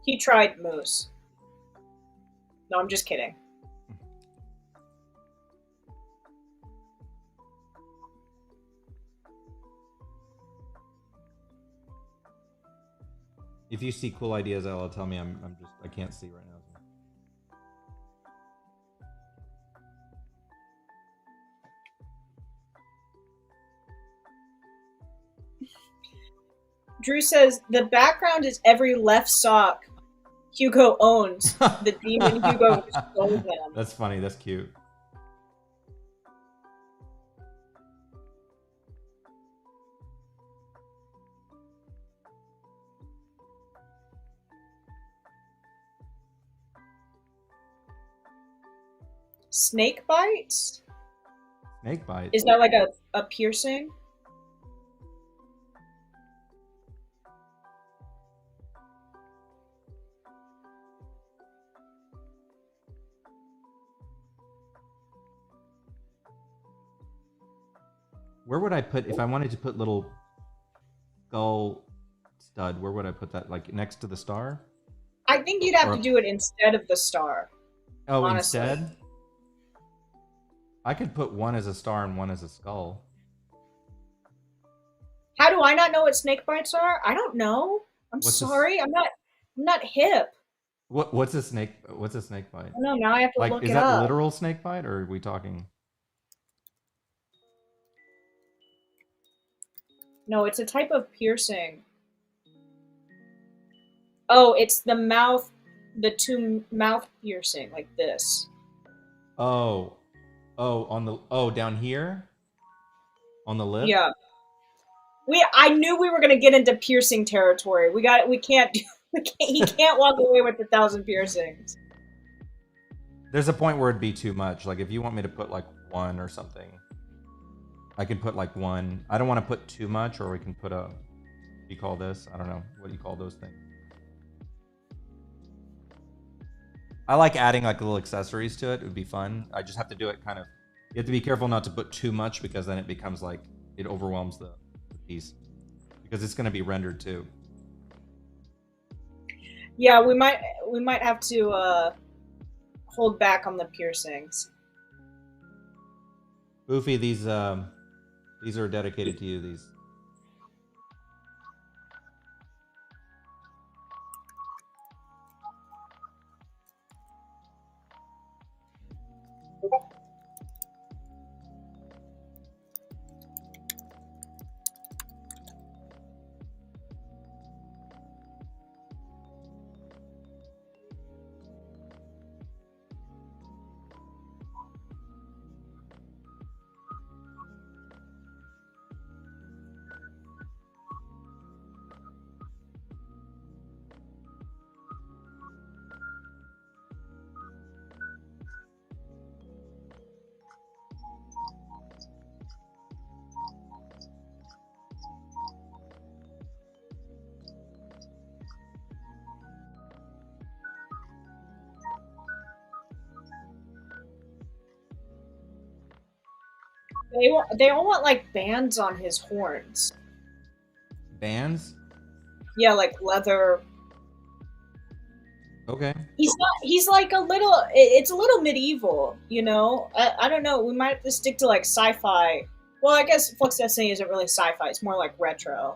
He tried moose. No, I'm just kidding. If you see cool ideas, Ella, tell me. I can't see right now. Drew says the background is every left sock Hugo owns. The demon Hugo stole them. That's funny. That's cute. Snake bites? Snake bite. Is that like a piercing? Where would I put, if I wanted to put little skull stud, where would I put that? Like next to the star? I think you'd have to do it instead of the star. Oh, honestly. instead? I could put one as a star and one as a skull. How do I not know what snake bites are? I don't know. I'm sorry. I'm not hip. What's a snake bite? No, now I have to like, look it up. Is that literal snake bite, or are we talking? No, it's a type of piercing. Oh, it's the mouth, the two mouth piercing, like this. Oh, down here, on the lip. Yeah. I knew we were gonna get into piercing territory. We can't. He can't walk away with 1,000 piercings. There's a point where it'd be too much. Like if you want me to put like one or something, I can put like one. I don't want to put too much, or we can put a. What do you call this? I don't know. What do you call those things? I like adding like little accessories to it. It would be fun. I just have to do it kind of. You have to be careful not to put too much, because then it becomes like it overwhelms the piece, because it's going to be rendered too. Yeah, we might have to hold back on the piercings. Boofy, these are dedicated to you. These. They all want like bands on his horns. Bands? Yeah, like leather. Okay. He's not. He's like a little. It's a little medieval, you know. I don't know. We might have to stick to like sci-fi. Well, I guess Flux Destiny isn't really sci-fi. It's more like retro.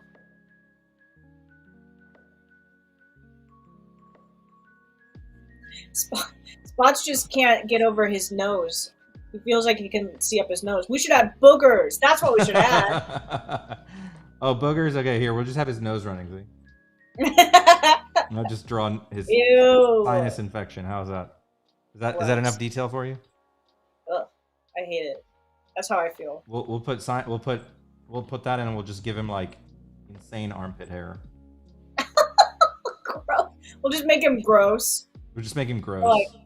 Spot, Spots just can't get over his nose. He feels like he can see up his nose. We should add boogers. That's what we should add. Oh, boogers. Okay, here we'll just have his nose running. See, and I'll just draw his Ew. sinus infection. How's that? Is that enough Gross. detail for you? Ugh. I hate it. That's how I feel. We'll put that in, and we'll just give him like insane armpit hair. Gross. We'll just make him gross. We'll just make him We're like, gross.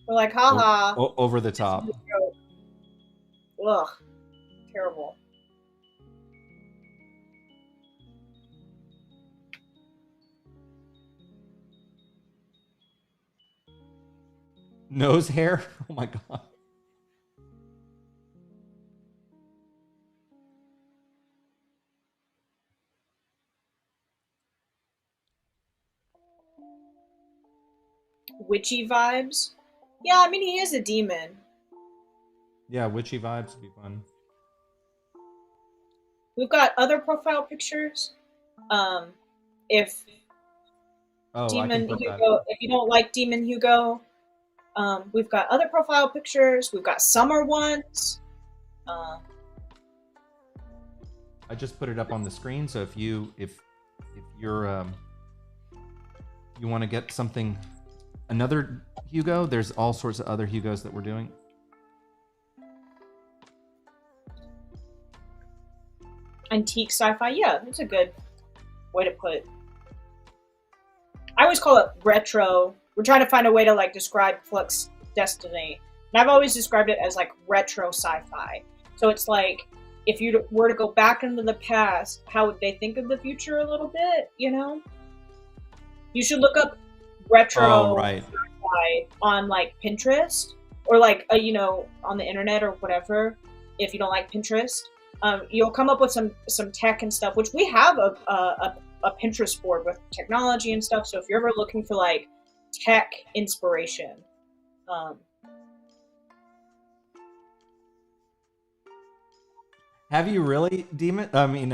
we're like, haha. Over the top. Ugh. Terrible. Nose hair. Oh my god. Witchy vibes. Yeah, I mean, he is a demon. Yeah, witchy vibes would be fun. We've got other profile pictures. Um, if Oh, I can Demon put that. Hugo, if you don't like Demon Hugo, we've got other profile pictures. We've got summer ones. Uh, I just put it up on the screen, so if you're you want to get something, another Hugo, there's all sorts of other Hugos that we're doing. Antique sci-fi. Yeah, that's a good way to put it. I always call it retro. We're trying to find a way to like describe Flux Destiny, and I've always described it as like retro sci-fi. So it's like if you were to go back into the past, how would they think of the future a little bit? You know, you should look up Oh, retro right. sci-fi on like Pinterest or like you know, on the internet or whatever. If you don't like Pinterest, you'll come up with some tech and stuff, which we have a Pinterest board with technology and stuff. So if you're ever looking for like tech inspiration, um, Have you really, Demon? I mean,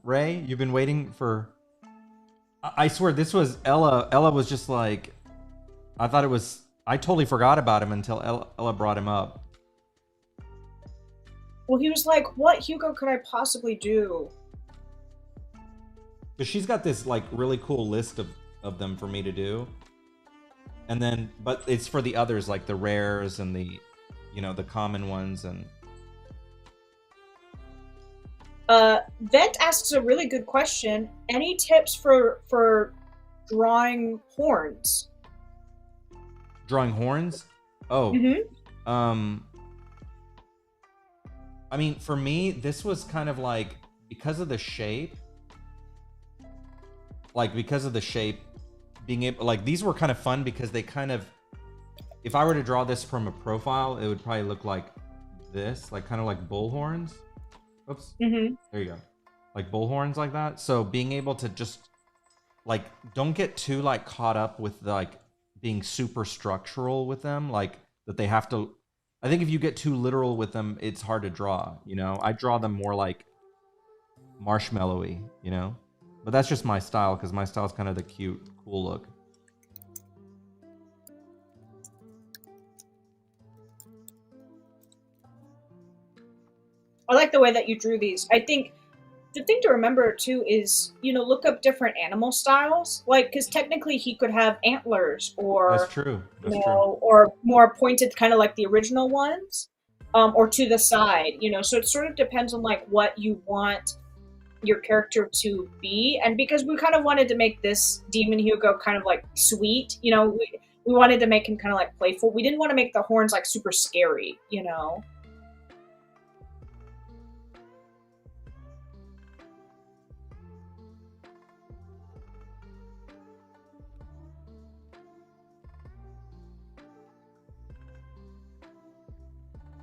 Ray, you've been waiting for. I swear, this was Ella. Ella was just like, I thought it was. I totally forgot about him until Ella brought him up. well, he was like, "What Hugo could I possibly do?" Because she's got this like really cool list of them for me to do, and then but it's for the others like the rares and the, the common ones and. Vent asks a really good question. Any tips for drawing horns? Drawing horns? Oh. Mm-hmm. Um I mean, for me, this was kind of like because of the shape, being able like these were kind of fun because they kind of if I were to draw this from a profile, it would probably look like this, like kind of like bull horns. Oops. Mm-hmm. There you go. Like bull horns like that. So being able to just like don't get too like caught up with like being super structural with them, like that they have to. I think if you get too literal with them, it's hard to draw. I draw them more like marshmallowy. But that's just my style because my style is kind of the cute, cool look. I like the way that you drew these. I think the thing to remember too is, look up different animal styles. Like, because technically he could have antlers, That's or true. That's true. or more pointed, kind of like the original ones, or to the side. So it sort of depends on like what you want your character to be. And because we kind of wanted to make this Demon Hugo kind of like sweet, we wanted to make him kind of like playful. We didn't want to make the horns like super scary.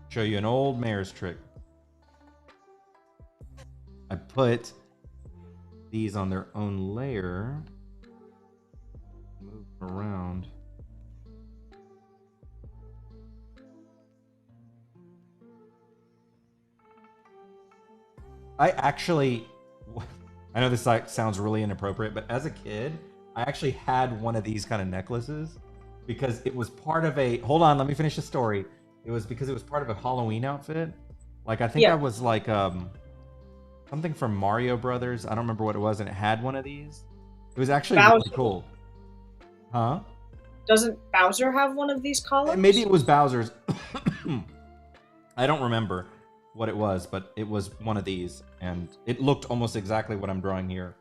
Show you an old mayor's trick. put these on their own layer. Move them around. I actually, I know this like sounds really inappropriate, but as a kid, I actually had one of these kind of necklaces because it was part of a. Hold on, let me finish the story. It was because it was part of a Halloween outfit. Like I think I Yeah. was like something from Mario Brothers. I don't remember what it was, and it had one of these. It was actually really Bowser. cool. Huh? Doesn't Bowser have one of these Maybe collars? it was Bowser's. I don't remember what it was, but it was one of these, and it looked almost exactly what I'm drawing here.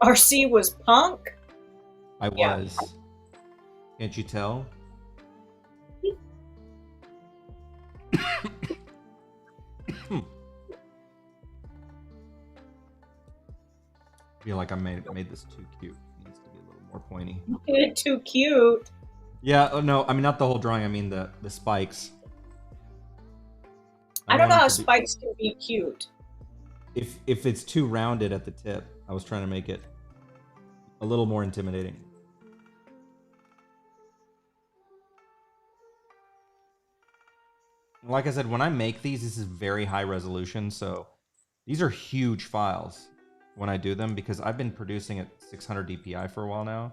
RC was punk? I Yeah. was. Can't you tell? I feel like I made this too cute. It needs to be a little more pointy. Too cute. Yeah. Oh no. I mean not the whole drawing. I mean the spikes. I don't don't want know them how to be. spikes can be cute. If it's too rounded at the tip, I was trying to make it a little more intimidating. Like I said, when I make these, this is very high resolution, so these are huge files when I do them because I've been producing at 600 DPI for a while now,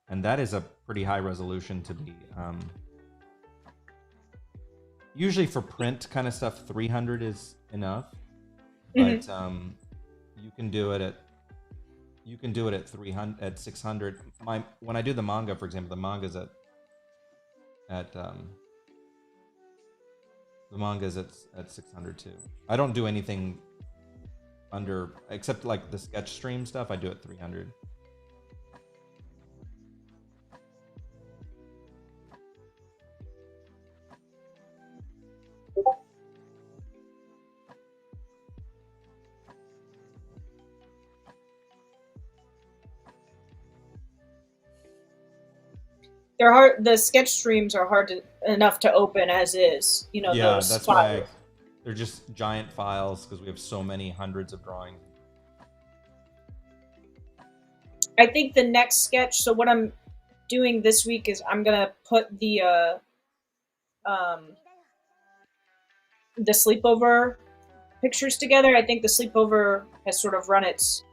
and that is a pretty high resolution to be. Usually for print kind of stuff, 300 is enough, but you can do it at 300 at 600. When I do the manga, for example, the manga's at 600 too. I don't do anything under except like the sketch stream stuff. I do at 300. They're hard. The sketch streams are enough to open as is. You know, Yeah, those that's why files. they're just giant files because we have so many hundreds of drawings. I think the next sketch. So what I'm doing this week is I'm gonna put the sleepover pictures together. I think the sleepover has sort of run its.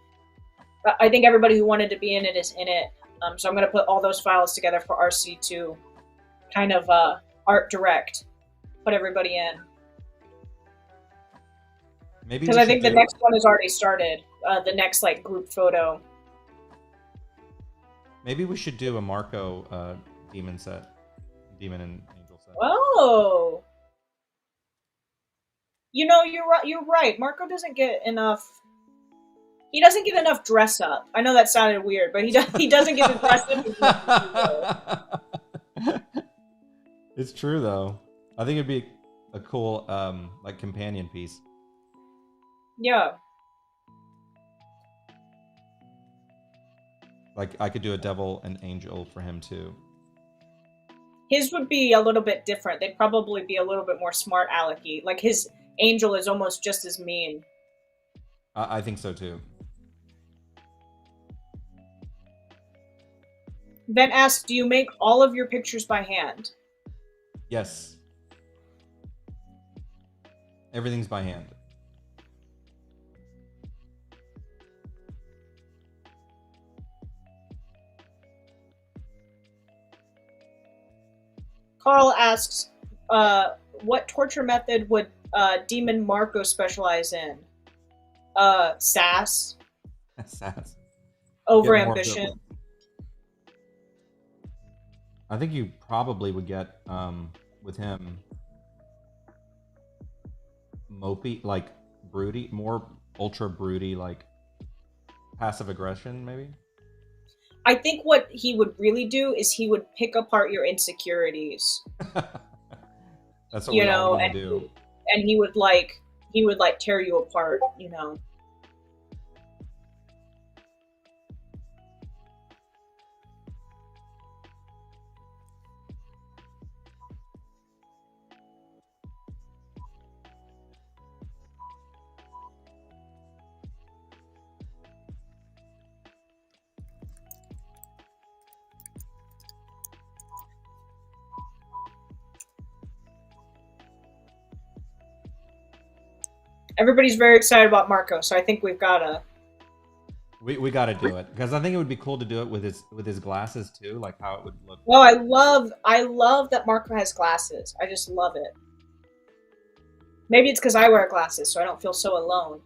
I think everybody who wanted to be in it is in it. So I'm gonna put all those files together for RC to kind of art direct, put everybody in. Maybe Because we I should think the do. next one has already started. The next like group photo. Maybe we should do a Marco demon set, demon and angel set. Oh, you know you're right. You're right. Marco doesn't get enough. He doesn't get enough dress up. I know that sounded weird, but he doesn't get to dress up. It's true though. I think it'd be a cool like companion piece. Yeah. Like I could do a devil and angel for him too. His would be a little bit different. They'd probably be a little bit more smart alecky. Like his angel is almost just as mean. I think so too. Ben asks, do you make all of your pictures by hand? Yes. Everything's by hand. Carl asks, what torture method would Demon Marco specialize in? Sass. Sass. Overambition. I think you probably would get with him mopey, like broody, more ultra broody, like passive aggression, maybe. I think what he would really do is he would pick apart your insecurities. That's what we all want to do. And he would tear you apart, you know. Everybody's very excited about Marco, so I think we've got to. We got to do it because I think it would be cool to do it with his glasses too, like how it would look. Oh, I love that Marco has glasses. I just love it. Maybe it's because I wear glasses, so I don't feel so alone.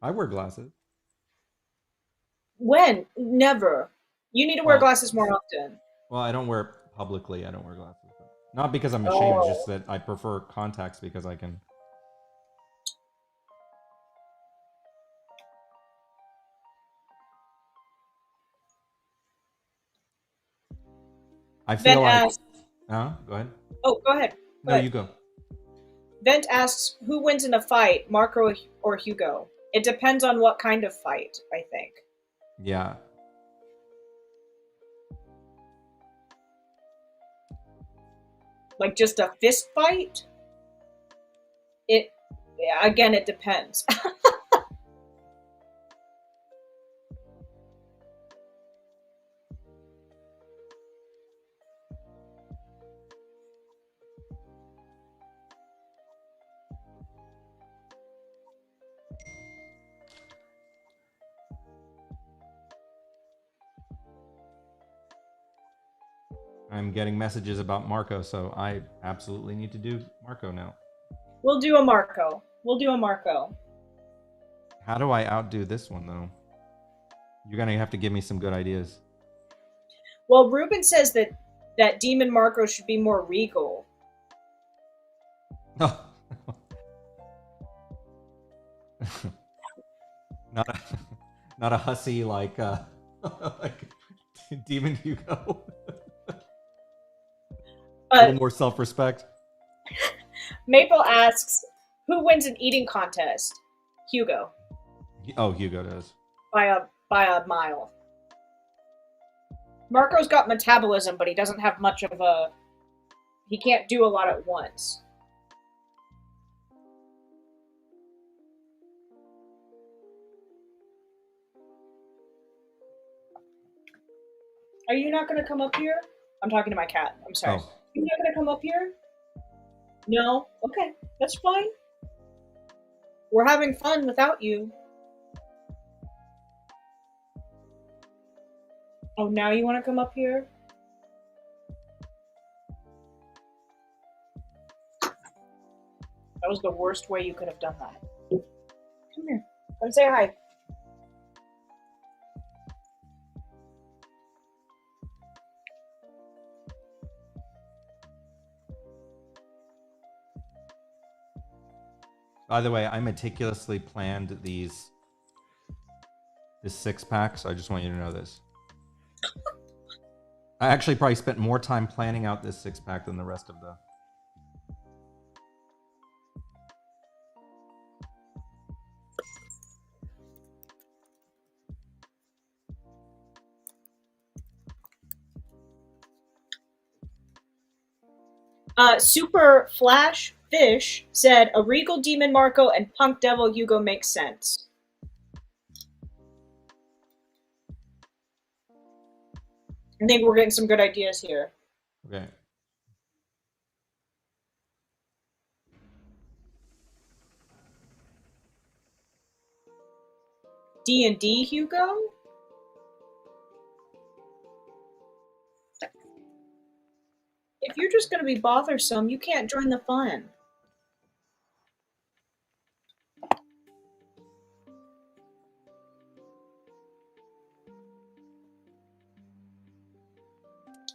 I wear glasses. When? Never. You need to wear Well, glasses more often. well, I don't wear publicly. I don't wear glasses, but not because I'm ashamed. It's just Oh. that I prefer contacts because I can. I feel Vent like. asks. Go ahead. Oh, go ahead. Go No, you ahead. go. Vent asks, who wins in a fight, Marco or Hugo? It depends on what kind of fight, I think. Yeah. Like just a fist fight? It again, it depends. I'm getting messages about Marco, so I absolutely need to do Marco now. We'll do a Marco. We'll do a Marco. How do I outdo this one though? You're gonna have to give me some good ideas. Well, Ruben says that Demon Marco should be more regal. No. not a, not a hussy like like Demon Hugo. A little more self-respect. Maple asks, who wins an eating contest? Hugo. Oh, Hugo does. By a mile. Marco's got metabolism, but he doesn't have much of a. He can't do a lot at once. Are you not going to come up here? I'm talking to my cat. I'm sorry. Oh. You're not going to come up here? No? Okay. That's fine. We're having fun without you. Oh, now you want to come up here? That was the worst way you could have done that. Come here. Come say hi. By the way, I meticulously planned this 6-pack, so I just want you to know this. I actually probably spent more time planning out this 6-pack than the rest of the. Super Flash Fish said a Regal Demon Marco and Punk Devil Hugo makes sense. I think we're getting some good ideas here. Okay. D&D Hugo? If you're just going to be bothersome, you can't join the fun.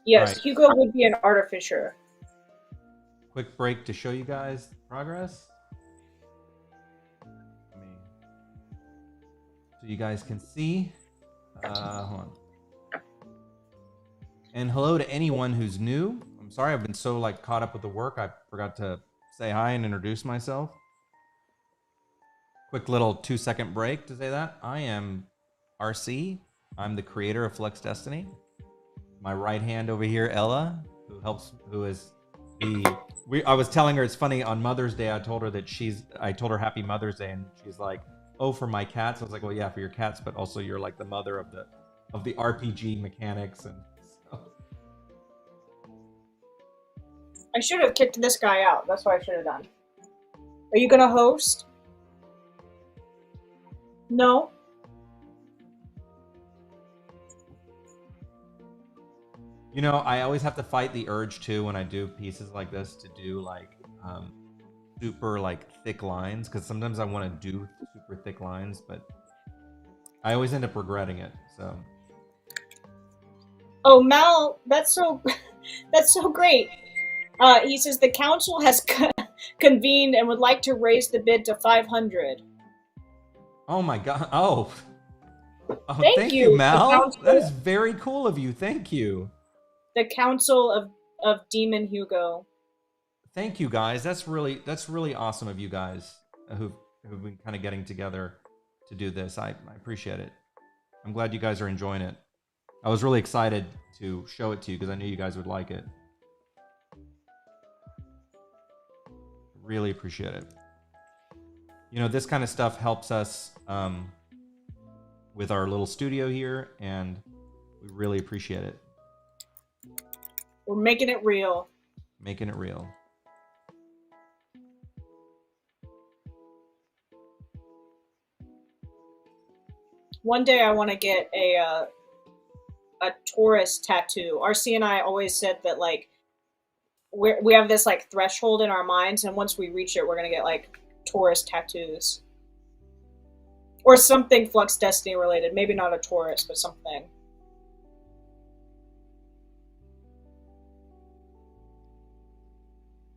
Yes, right. Hugo would be an artificer. Quick break to show you guys progress. So you guys can see. Hold on. And hello to anyone who's new. I'm sorry I've been so caught up with the work I forgot to say hi and introduce myself. Quick little 2-second break to say that. I am RC. I'm the creator of Flex Destiny. My right hand over here, Ella, I was telling her it's funny on Mother's Day. I told her Happy Mother's Day, and she's like, "Oh, for my cats." I was like, "Well, yeah, for your cats, but also you're like the mother of the RPG mechanics." And so. I should have kicked this guy out. That's what I should have done. Are you gonna host? No. You know, I always have to fight the urge too when I do pieces like this to do like super like thick lines, because sometimes I want to do super thick lines, but I always end up regretting it. So Oh, Mal, that's so that's so great. He says the council has convened and would like to raise the bid to 500. oh my god, oh Thank thank you, you, Mal. That is very cool of you. Thank you. the council of Demon Hugo. Thank you guys. That's really awesome of you guys who've been kind of getting together to do this. I appreciate it. I'm glad you guys are enjoying it. I was really excited to show it to you because I knew you guys would like it. Really appreciate it. You know, this kind of stuff helps us with our little studio here, and we really appreciate it. We're making it real. Making it real. One day I want to get a Taurus tattoo. RC and I always said that like we have this like threshold in our minds, and once we reach it, we're gonna get like Taurus tattoos or something Flux Destiny related. Maybe not a Taurus, but something.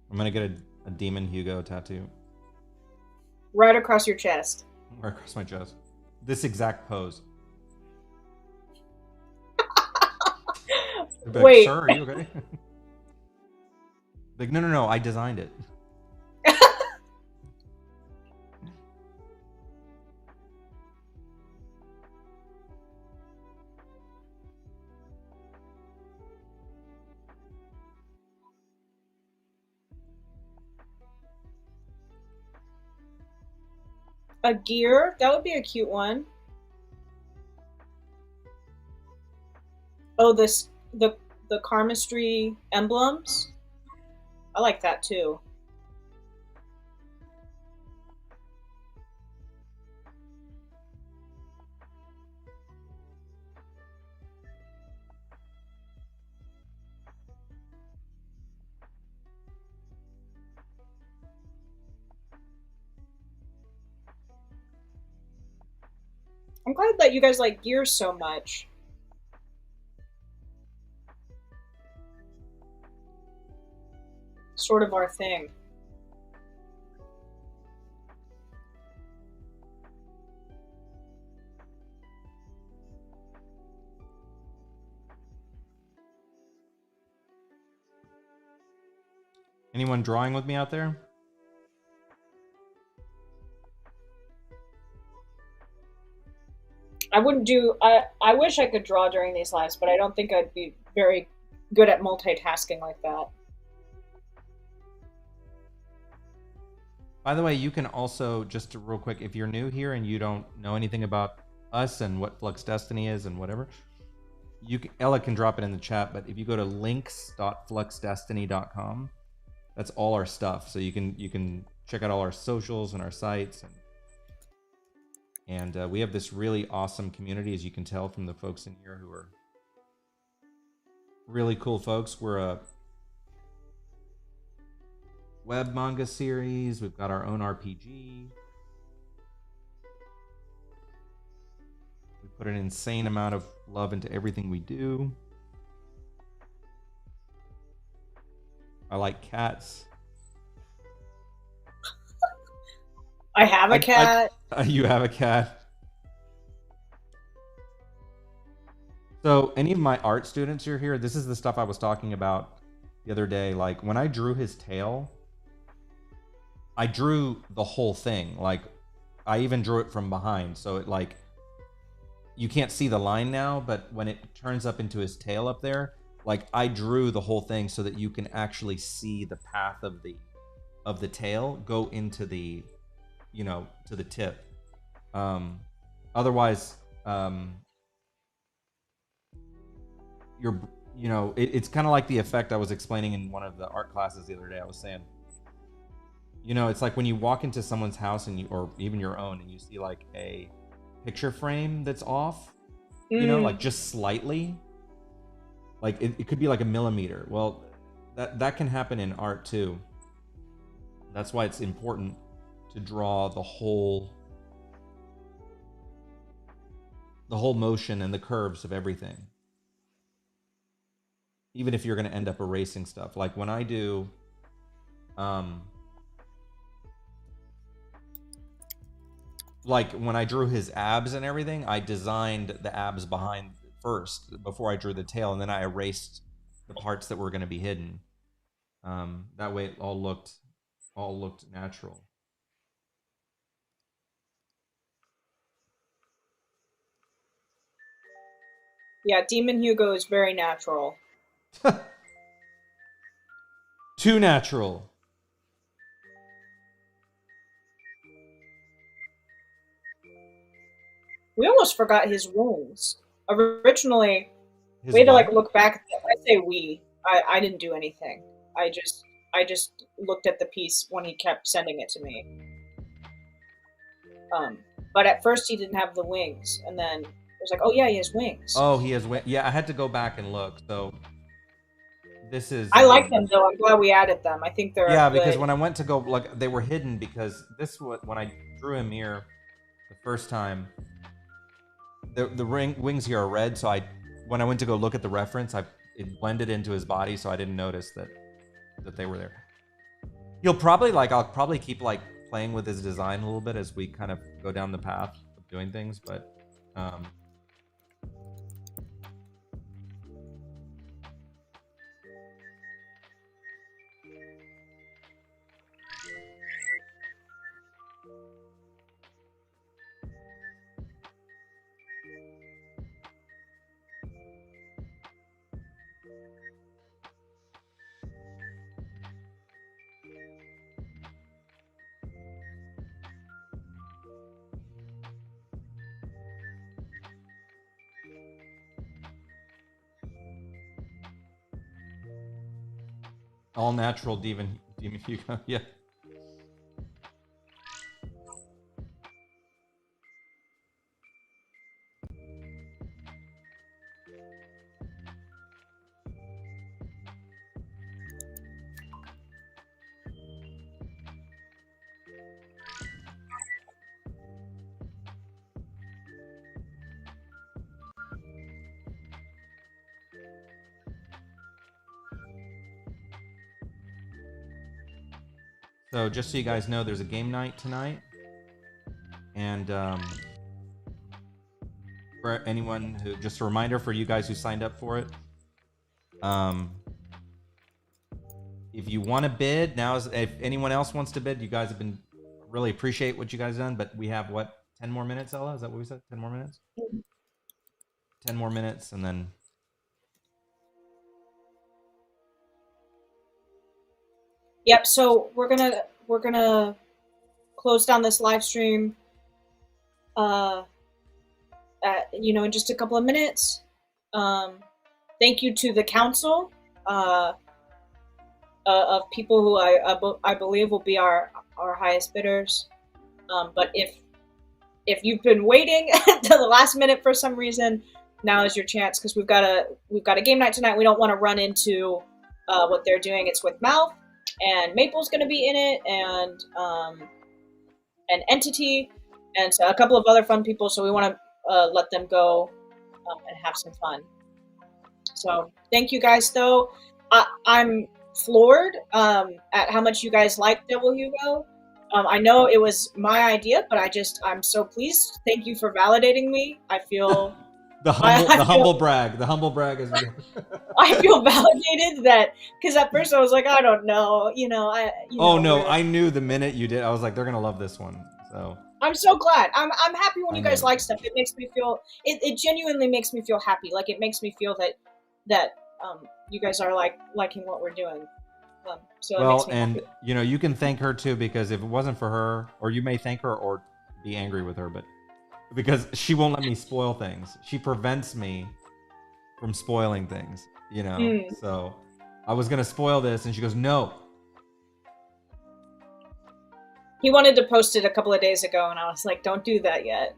I'm gonna get a Demon Hugo tattoo Right across your chest. right across my chest. This exact pose. Like, Wait. sir, are you okay? Like, no, I designed it. A gear? That would be a cute one. Oh, the Karmistry emblems. I like that too. I'm glad that you guys like gears so much. Sort of our thing. Anyone drawing with me out there? I wouldn't do. I wish I could draw during these lives, but I don't think I'd be very good at multitasking like that. By the way, you can also, just real quick, if you're new here and you don't know anything about us and what Flux Destiny is and whatever, Ella can drop it in the chat, but if you go to links.fluxdestiny.com, that's all our stuff. So you can check out all our socials and our sites, and we have this really awesome community, as you can tell from the folks in here who are really cool folks. We're a web manga series. We've got our own RPG. We put an insane amount of love into everything we do. I like cats. I have a cat. You have a cat. So any of my art students who are here, this is the stuff I was talking about the other day. Like when I drew his tail, I drew the whole thing. Like I even drew it from behind. So it like, you can't see the line now, but when it turns up into his tail up there, like I drew the whole thing so that you can actually see the path of the tail go into the, you know, to the tip. Otherwise, it's kind of like the effect I was explaining in one of the art classes the other day. I was saying, you know, it's like when you walk into someone's house or even your own, and you see like a picture frame that's off, like just slightly. Like it could be like a millimeter. Well, that can happen in art too. That's why it's important to draw the whole motion and the curves of everything. Even if you're going to end up erasing stuff. Like when I do like when I drew his abs and everything, I designed the abs behind first before I drew the tail, and then I erased the parts that were going to be hidden. That way it all looked natural. Yeah, Demon Hugo is very natural. Too natural. We almost forgot his wounds. Originally, His we had to what? like look back. I say we. I didn't do anything. I just looked at the piece when he kept sending it to me. But at first he didn't have the wings, and then it was like, oh yeah, he has wings. Oh, he has. Yeah, I had to go back and look. So this is. I like them though. I'm glad we added them. I think they're Yeah, a good. because when I went to go, like, they were hidden because this was when I drew him here the first time. The wings here are red, so when I went to go look at the reference, it blended into his body, so I didn't notice that they were there. I'll probably keep like playing with his design a little bit as we kind of go down the path of doing things, but all natural demon Hugo. Yeah. So just so you guys know, there's a game night tonight, and for anyone who, just a reminder for you guys who signed up for it, if you want to bid, if anyone else wants to bid, you guys have been really appreciate what you guys have done, but we have 10 more minutes, Ella? Is that what we said? 10 more minutes? 10 more minutes, and then Yep. So we're gonna close down this live stream. In just a couple of minutes. Thank you to the council of people who I believe will be our highest bidders. But if you've been waiting to the last minute for some reason, now is your chance, because we've got a game night tonight. We don't want to run into what they're doing. It's with Mouth, and Maple's going to be in it, and an Entity, and so a couple of other fun people. So we want to let them go and have some fun. So thank you guys, though. I'm floored at how much you guys like Devil Hugo. I know it was my idea, but I'm so pleased. Thank you for validating me. I feel the humble brag is I feel validated that, because at first I was like, I don't know, I knew the minute you did. I was like, they're gonna love this one. So I'm so glad. I'm happy when you guys like stuff. It makes me feel it genuinely makes me feel happy. Like, it makes me feel that you guys are liking what we're doing. So it makes me happy. You can thank her too, because if it wasn't for her, or you may thank her or be angry with her, but because she won't let me spoil things. She prevents me from spoiling things, So I was gonna spoil this, and she goes, no. He wanted to post it a couple of days ago, and I was like, don't do that yet.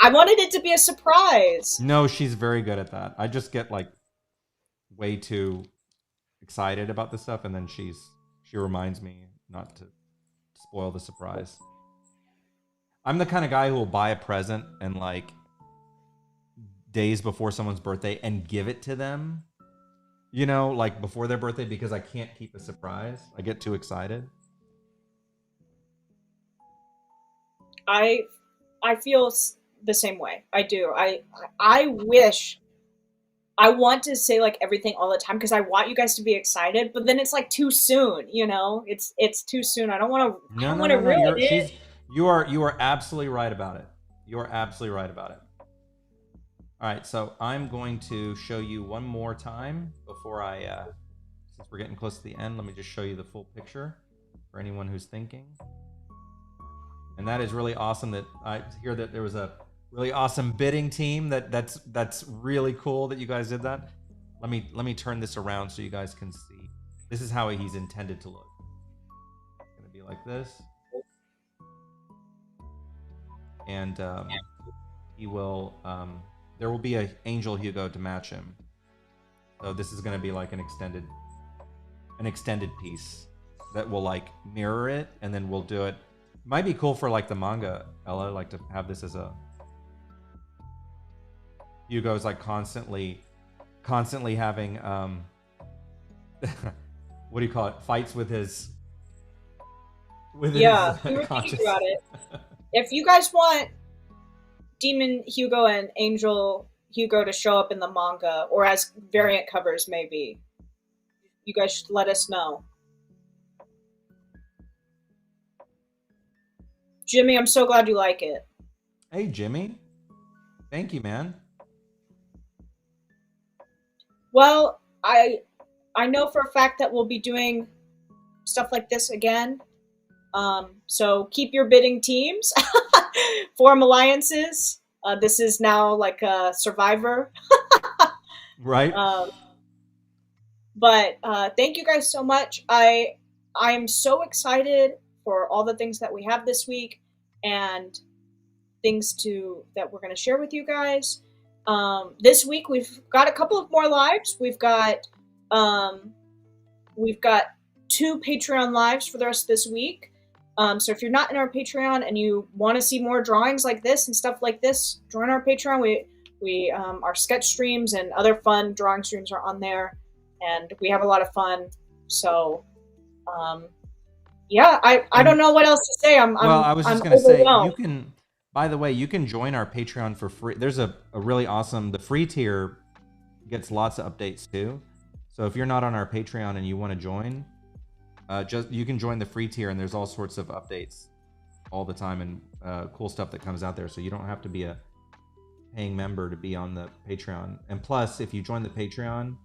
I wanted it to be a surprise. No, she's very good at that. I just get like way too excited about this stuff, and then she reminds me not to spoil the surprise. I'm the kind of guy who will buy a present and like days before someone's birthday and give it to them, you know, like before their birthday, because I can't keep a surprise. I get too excited. I feel the same way. I do. I wish I want to say like everything all the time because I want you guys to be excited, but then it's like too soon, you know? It's too soon. I No, don't no, want to no, no. ruin it. You are absolutely right about it. You are absolutely right about it. All right, so I'm going to show you one more time before since we're getting close to the end, let me just show you the full picture for anyone who's thinking. And that is really awesome that I hear that there was a really awesome bidding team that's really cool that you guys did that. Let me turn this around so you guys can see. This is how he's intended to look. It's gonna be like this, and he will. There will be a Angel Hugo to match him. So this is gonna be like an extended piece that will like mirror it, and then we'll do it. Might be cool for like the manga, Ella, like to have this as a Hugo's like constantly having what do you call it? Fights with his Yeah, we were thinking conscious. about it. If you guys want Demon Hugo and Angel Hugo to show up in the manga or as variant covers maybe, you guys should let us know. Jimmy, I'm so glad you like it. Hey Jimmy. Thank you, man. Well, I know for a fact that we'll be doing stuff like this again. So keep your bidding teams, form alliances. This is now like a Survivor. Right? But thank you guys so much. I'm so excited for all the things that we have this week and things that we're going to share with you guys. This week we've got a couple of more lives. We've got 2 Patreon lives for the rest of this week. So if you're not in our Patreon and you want to see more drawings like this and stuff like this, join our Patreon. We our sketch streams and other fun drawing streams are on there, and we have a lot of fun. So, yeah, I don't know what else to say. I was just gonna say you can. By the way, you can join our Patreon for free. There's a really awesome. The free tier gets lots of updates too. So if you're not on our Patreon and you want to join, you can join the free tier, and there's all sorts of updates all the time and cool stuff that comes out there. So you don't have to be a paying member to be on the Patreon. And plus, if you join the Patreon,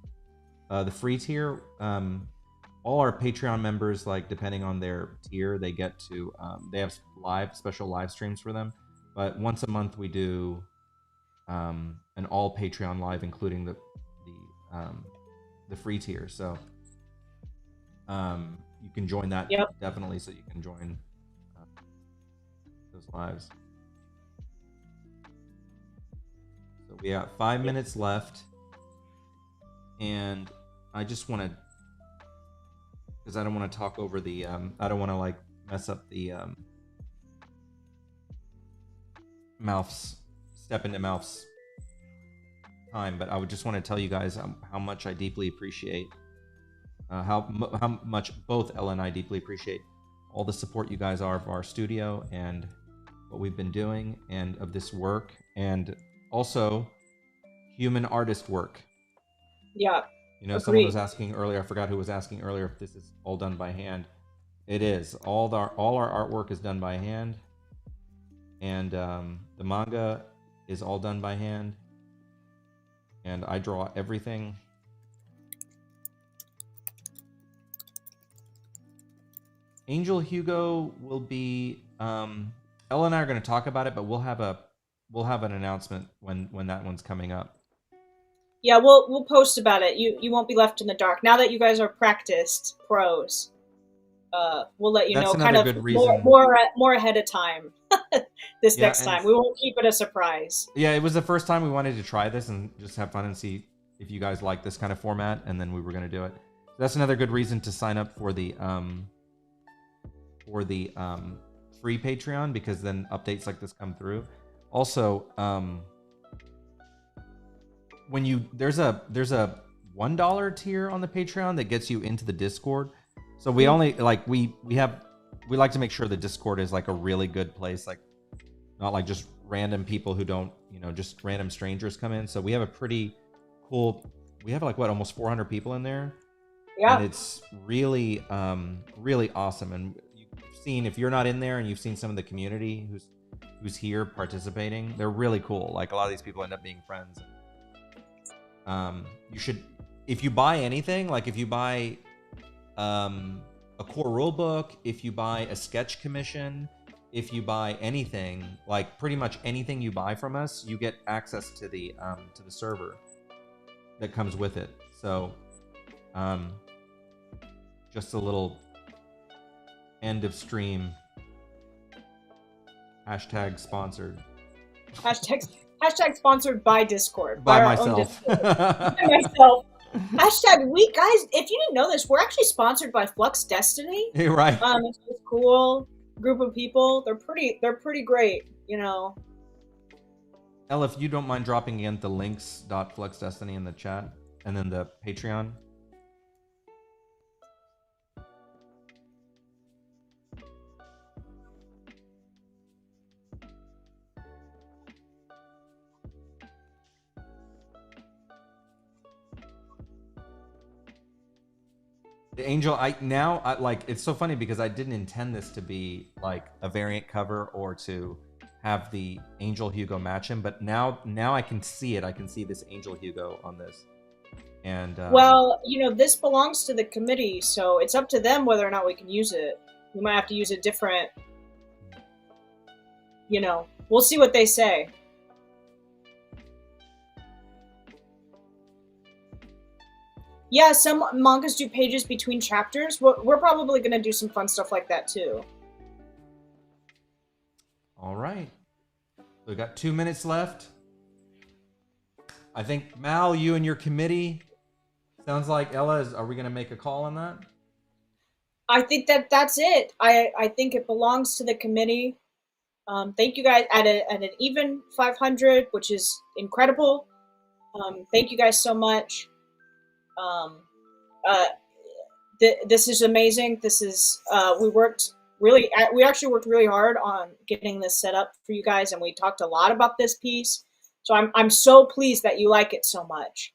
the free tier, all our Patreon members, like depending on their tier, they get to they have special live streams for them. But once a month we do an all Patreon live, including the free tier. So you can join that definitely. So you can join those lives. So we got 5 minutes left, and I just want to, because I don't want to talk over the I don't want to like mess up the step into Mouth's time, but I would just want to tell you guys how much I deeply appreciate how much both Ella and I deeply appreciate all the support you guys are of our studio and what we've been doing and of this work, and also human artist work. Yeah. You know, someone was asking earlier, I forgot who was asking earlier, if this is all done by hand. It is. All our artwork is done by hand. And the manga is all done by hand. And I draw everything. Angel Hugo will be Ella and I are going to talk about it, but we'll have an announcement when that one's coming up. Yeah, we'll post about it. You won't be left in the dark. Now that you guys are practiced pros, we'll let you know kind of more ahead of time. this Yeah, next and time. We won't keep it a surprise. yeah, it was the first time we wanted to try this and just have fun and see if you guys like this kind of format, and then we were going to do it. So that's another good reason to sign up for the free Patreon, because then updates like this come through. Also, when you there's a $1 tier on the Patreon that gets you into the Discord. So we only like we like to make sure the Discord is like a really good place, like not like just random people who don't, just random strangers come in. So we have a pretty cool, we have like what, almost 400 people in there. And Yeah. it's really really awesome. And you've seen, if you're not in there and you've seen some of the community who's here participating, they're really cool. Like a lot of these people end up being friends. You should, if you buy anything, like if you buy a core rule book, if you buy a sketch commission, if you buy anything, like pretty much anything you buy from us, you get access to the server that comes with it. So just a little end of stream hashtag sponsored. Hashtag sponsored by Discord. By our own myself. Discord. By myself. Hashtag we guys, if you didn't know this, we're actually sponsored by Flux Destiny. Right. It's this cool group of people. They're pretty great, Elle, if you don't mind dropping again the links.fluxdestiny in the chat, and then the Patreon. The Angel, I like, it's so funny because I didn't intend this to be like a variant cover or to have the Angel Hugo match him, but now I can see it. I can see this Angel Hugo on this. And well, this belongs to the committee, so it's up to them whether or not we can use it. We might have to use a different, we'll see what they say. Yeah, some mangas do pages between chapters. We're probably going to do some fun stuff like that too. All right. We got 2 minutes left. I think, Mal, you and your committee, sounds like Ella, are we going to make a call on that? I think that's it. I think it belongs to the committee. Thank you guys at an even 500, which is incredible. Thank you guys so much. This is amazing. This is we actually worked really hard on getting this set up for you guys, and we talked a lot about this piece. So I'm so pleased that you like it so much.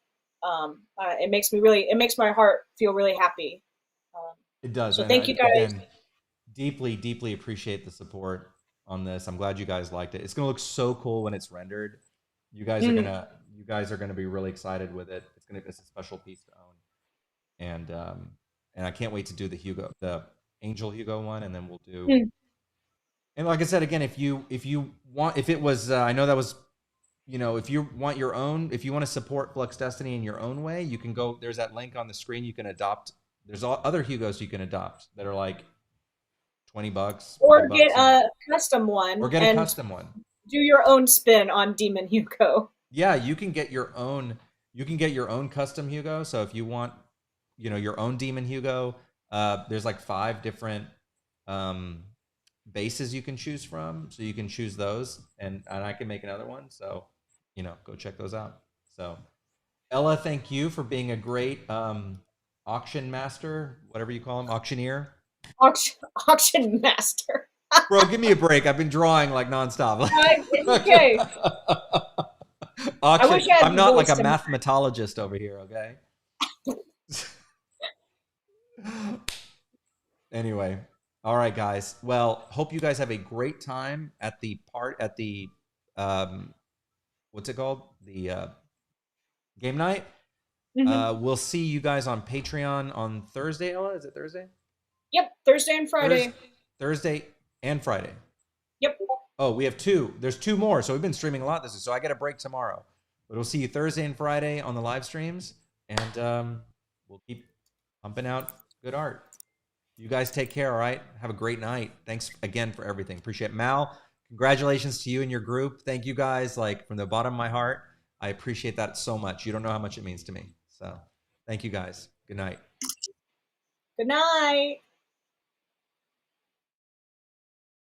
It makes my heart feel really happy. It does. So thank you guys. Again, deeply appreciate the support on this. I'm glad you guys liked it. It's gonna look so cool when it's rendered. You guys are gonna be really excited with it. It's a special piece to own, and I can't wait to do the Angel Hugo one, and then we'll do. And like I said, again, if you want, if it was, I know that was, if you want your own, if you want to support Flux Destiny in your own way, you can go. There's that link on the screen. You can adopt. There's other Hugos you can adopt that are like $20, or get a custom one, or get a custom one. Do your own spin on Demon Hugo. Yeah, you can get your own. You can get your own custom Hugo. So if you want, your own Demon Hugo, there's like 5 different bases you can choose from. So you can choose those, and I can make another one. So, go check those out. So, Ella, thank you for being a great auction master, whatever you call him, auctioneer. Auction master. Bro, give me a break. I've been drawing like nonstop. It's okay. Auction. I'm not like a mathematologist over here, okay? Anyway, all right, guys. Well, hope you guys have a great time at the what's it called? The game night. We'll see you guys on Patreon on Thursday. Ella, is it Thursday? Yep, Thursday and Friday. Thursday and Friday. Yep. Oh, we have 2. There's 2 more. So we've been streaming a lot this week. So I get a break tomorrow. But we'll see you Thursday and Friday on the live streams. And we'll keep pumping out good art. You guys take care, all right? Have a great night. Thanks again for everything. Appreciate it. Mal, congratulations to you and your group. Thank you guys, like from the bottom of my heart. I appreciate that so much. You don't know how much it means to me. So thank you guys. Good night. Good night.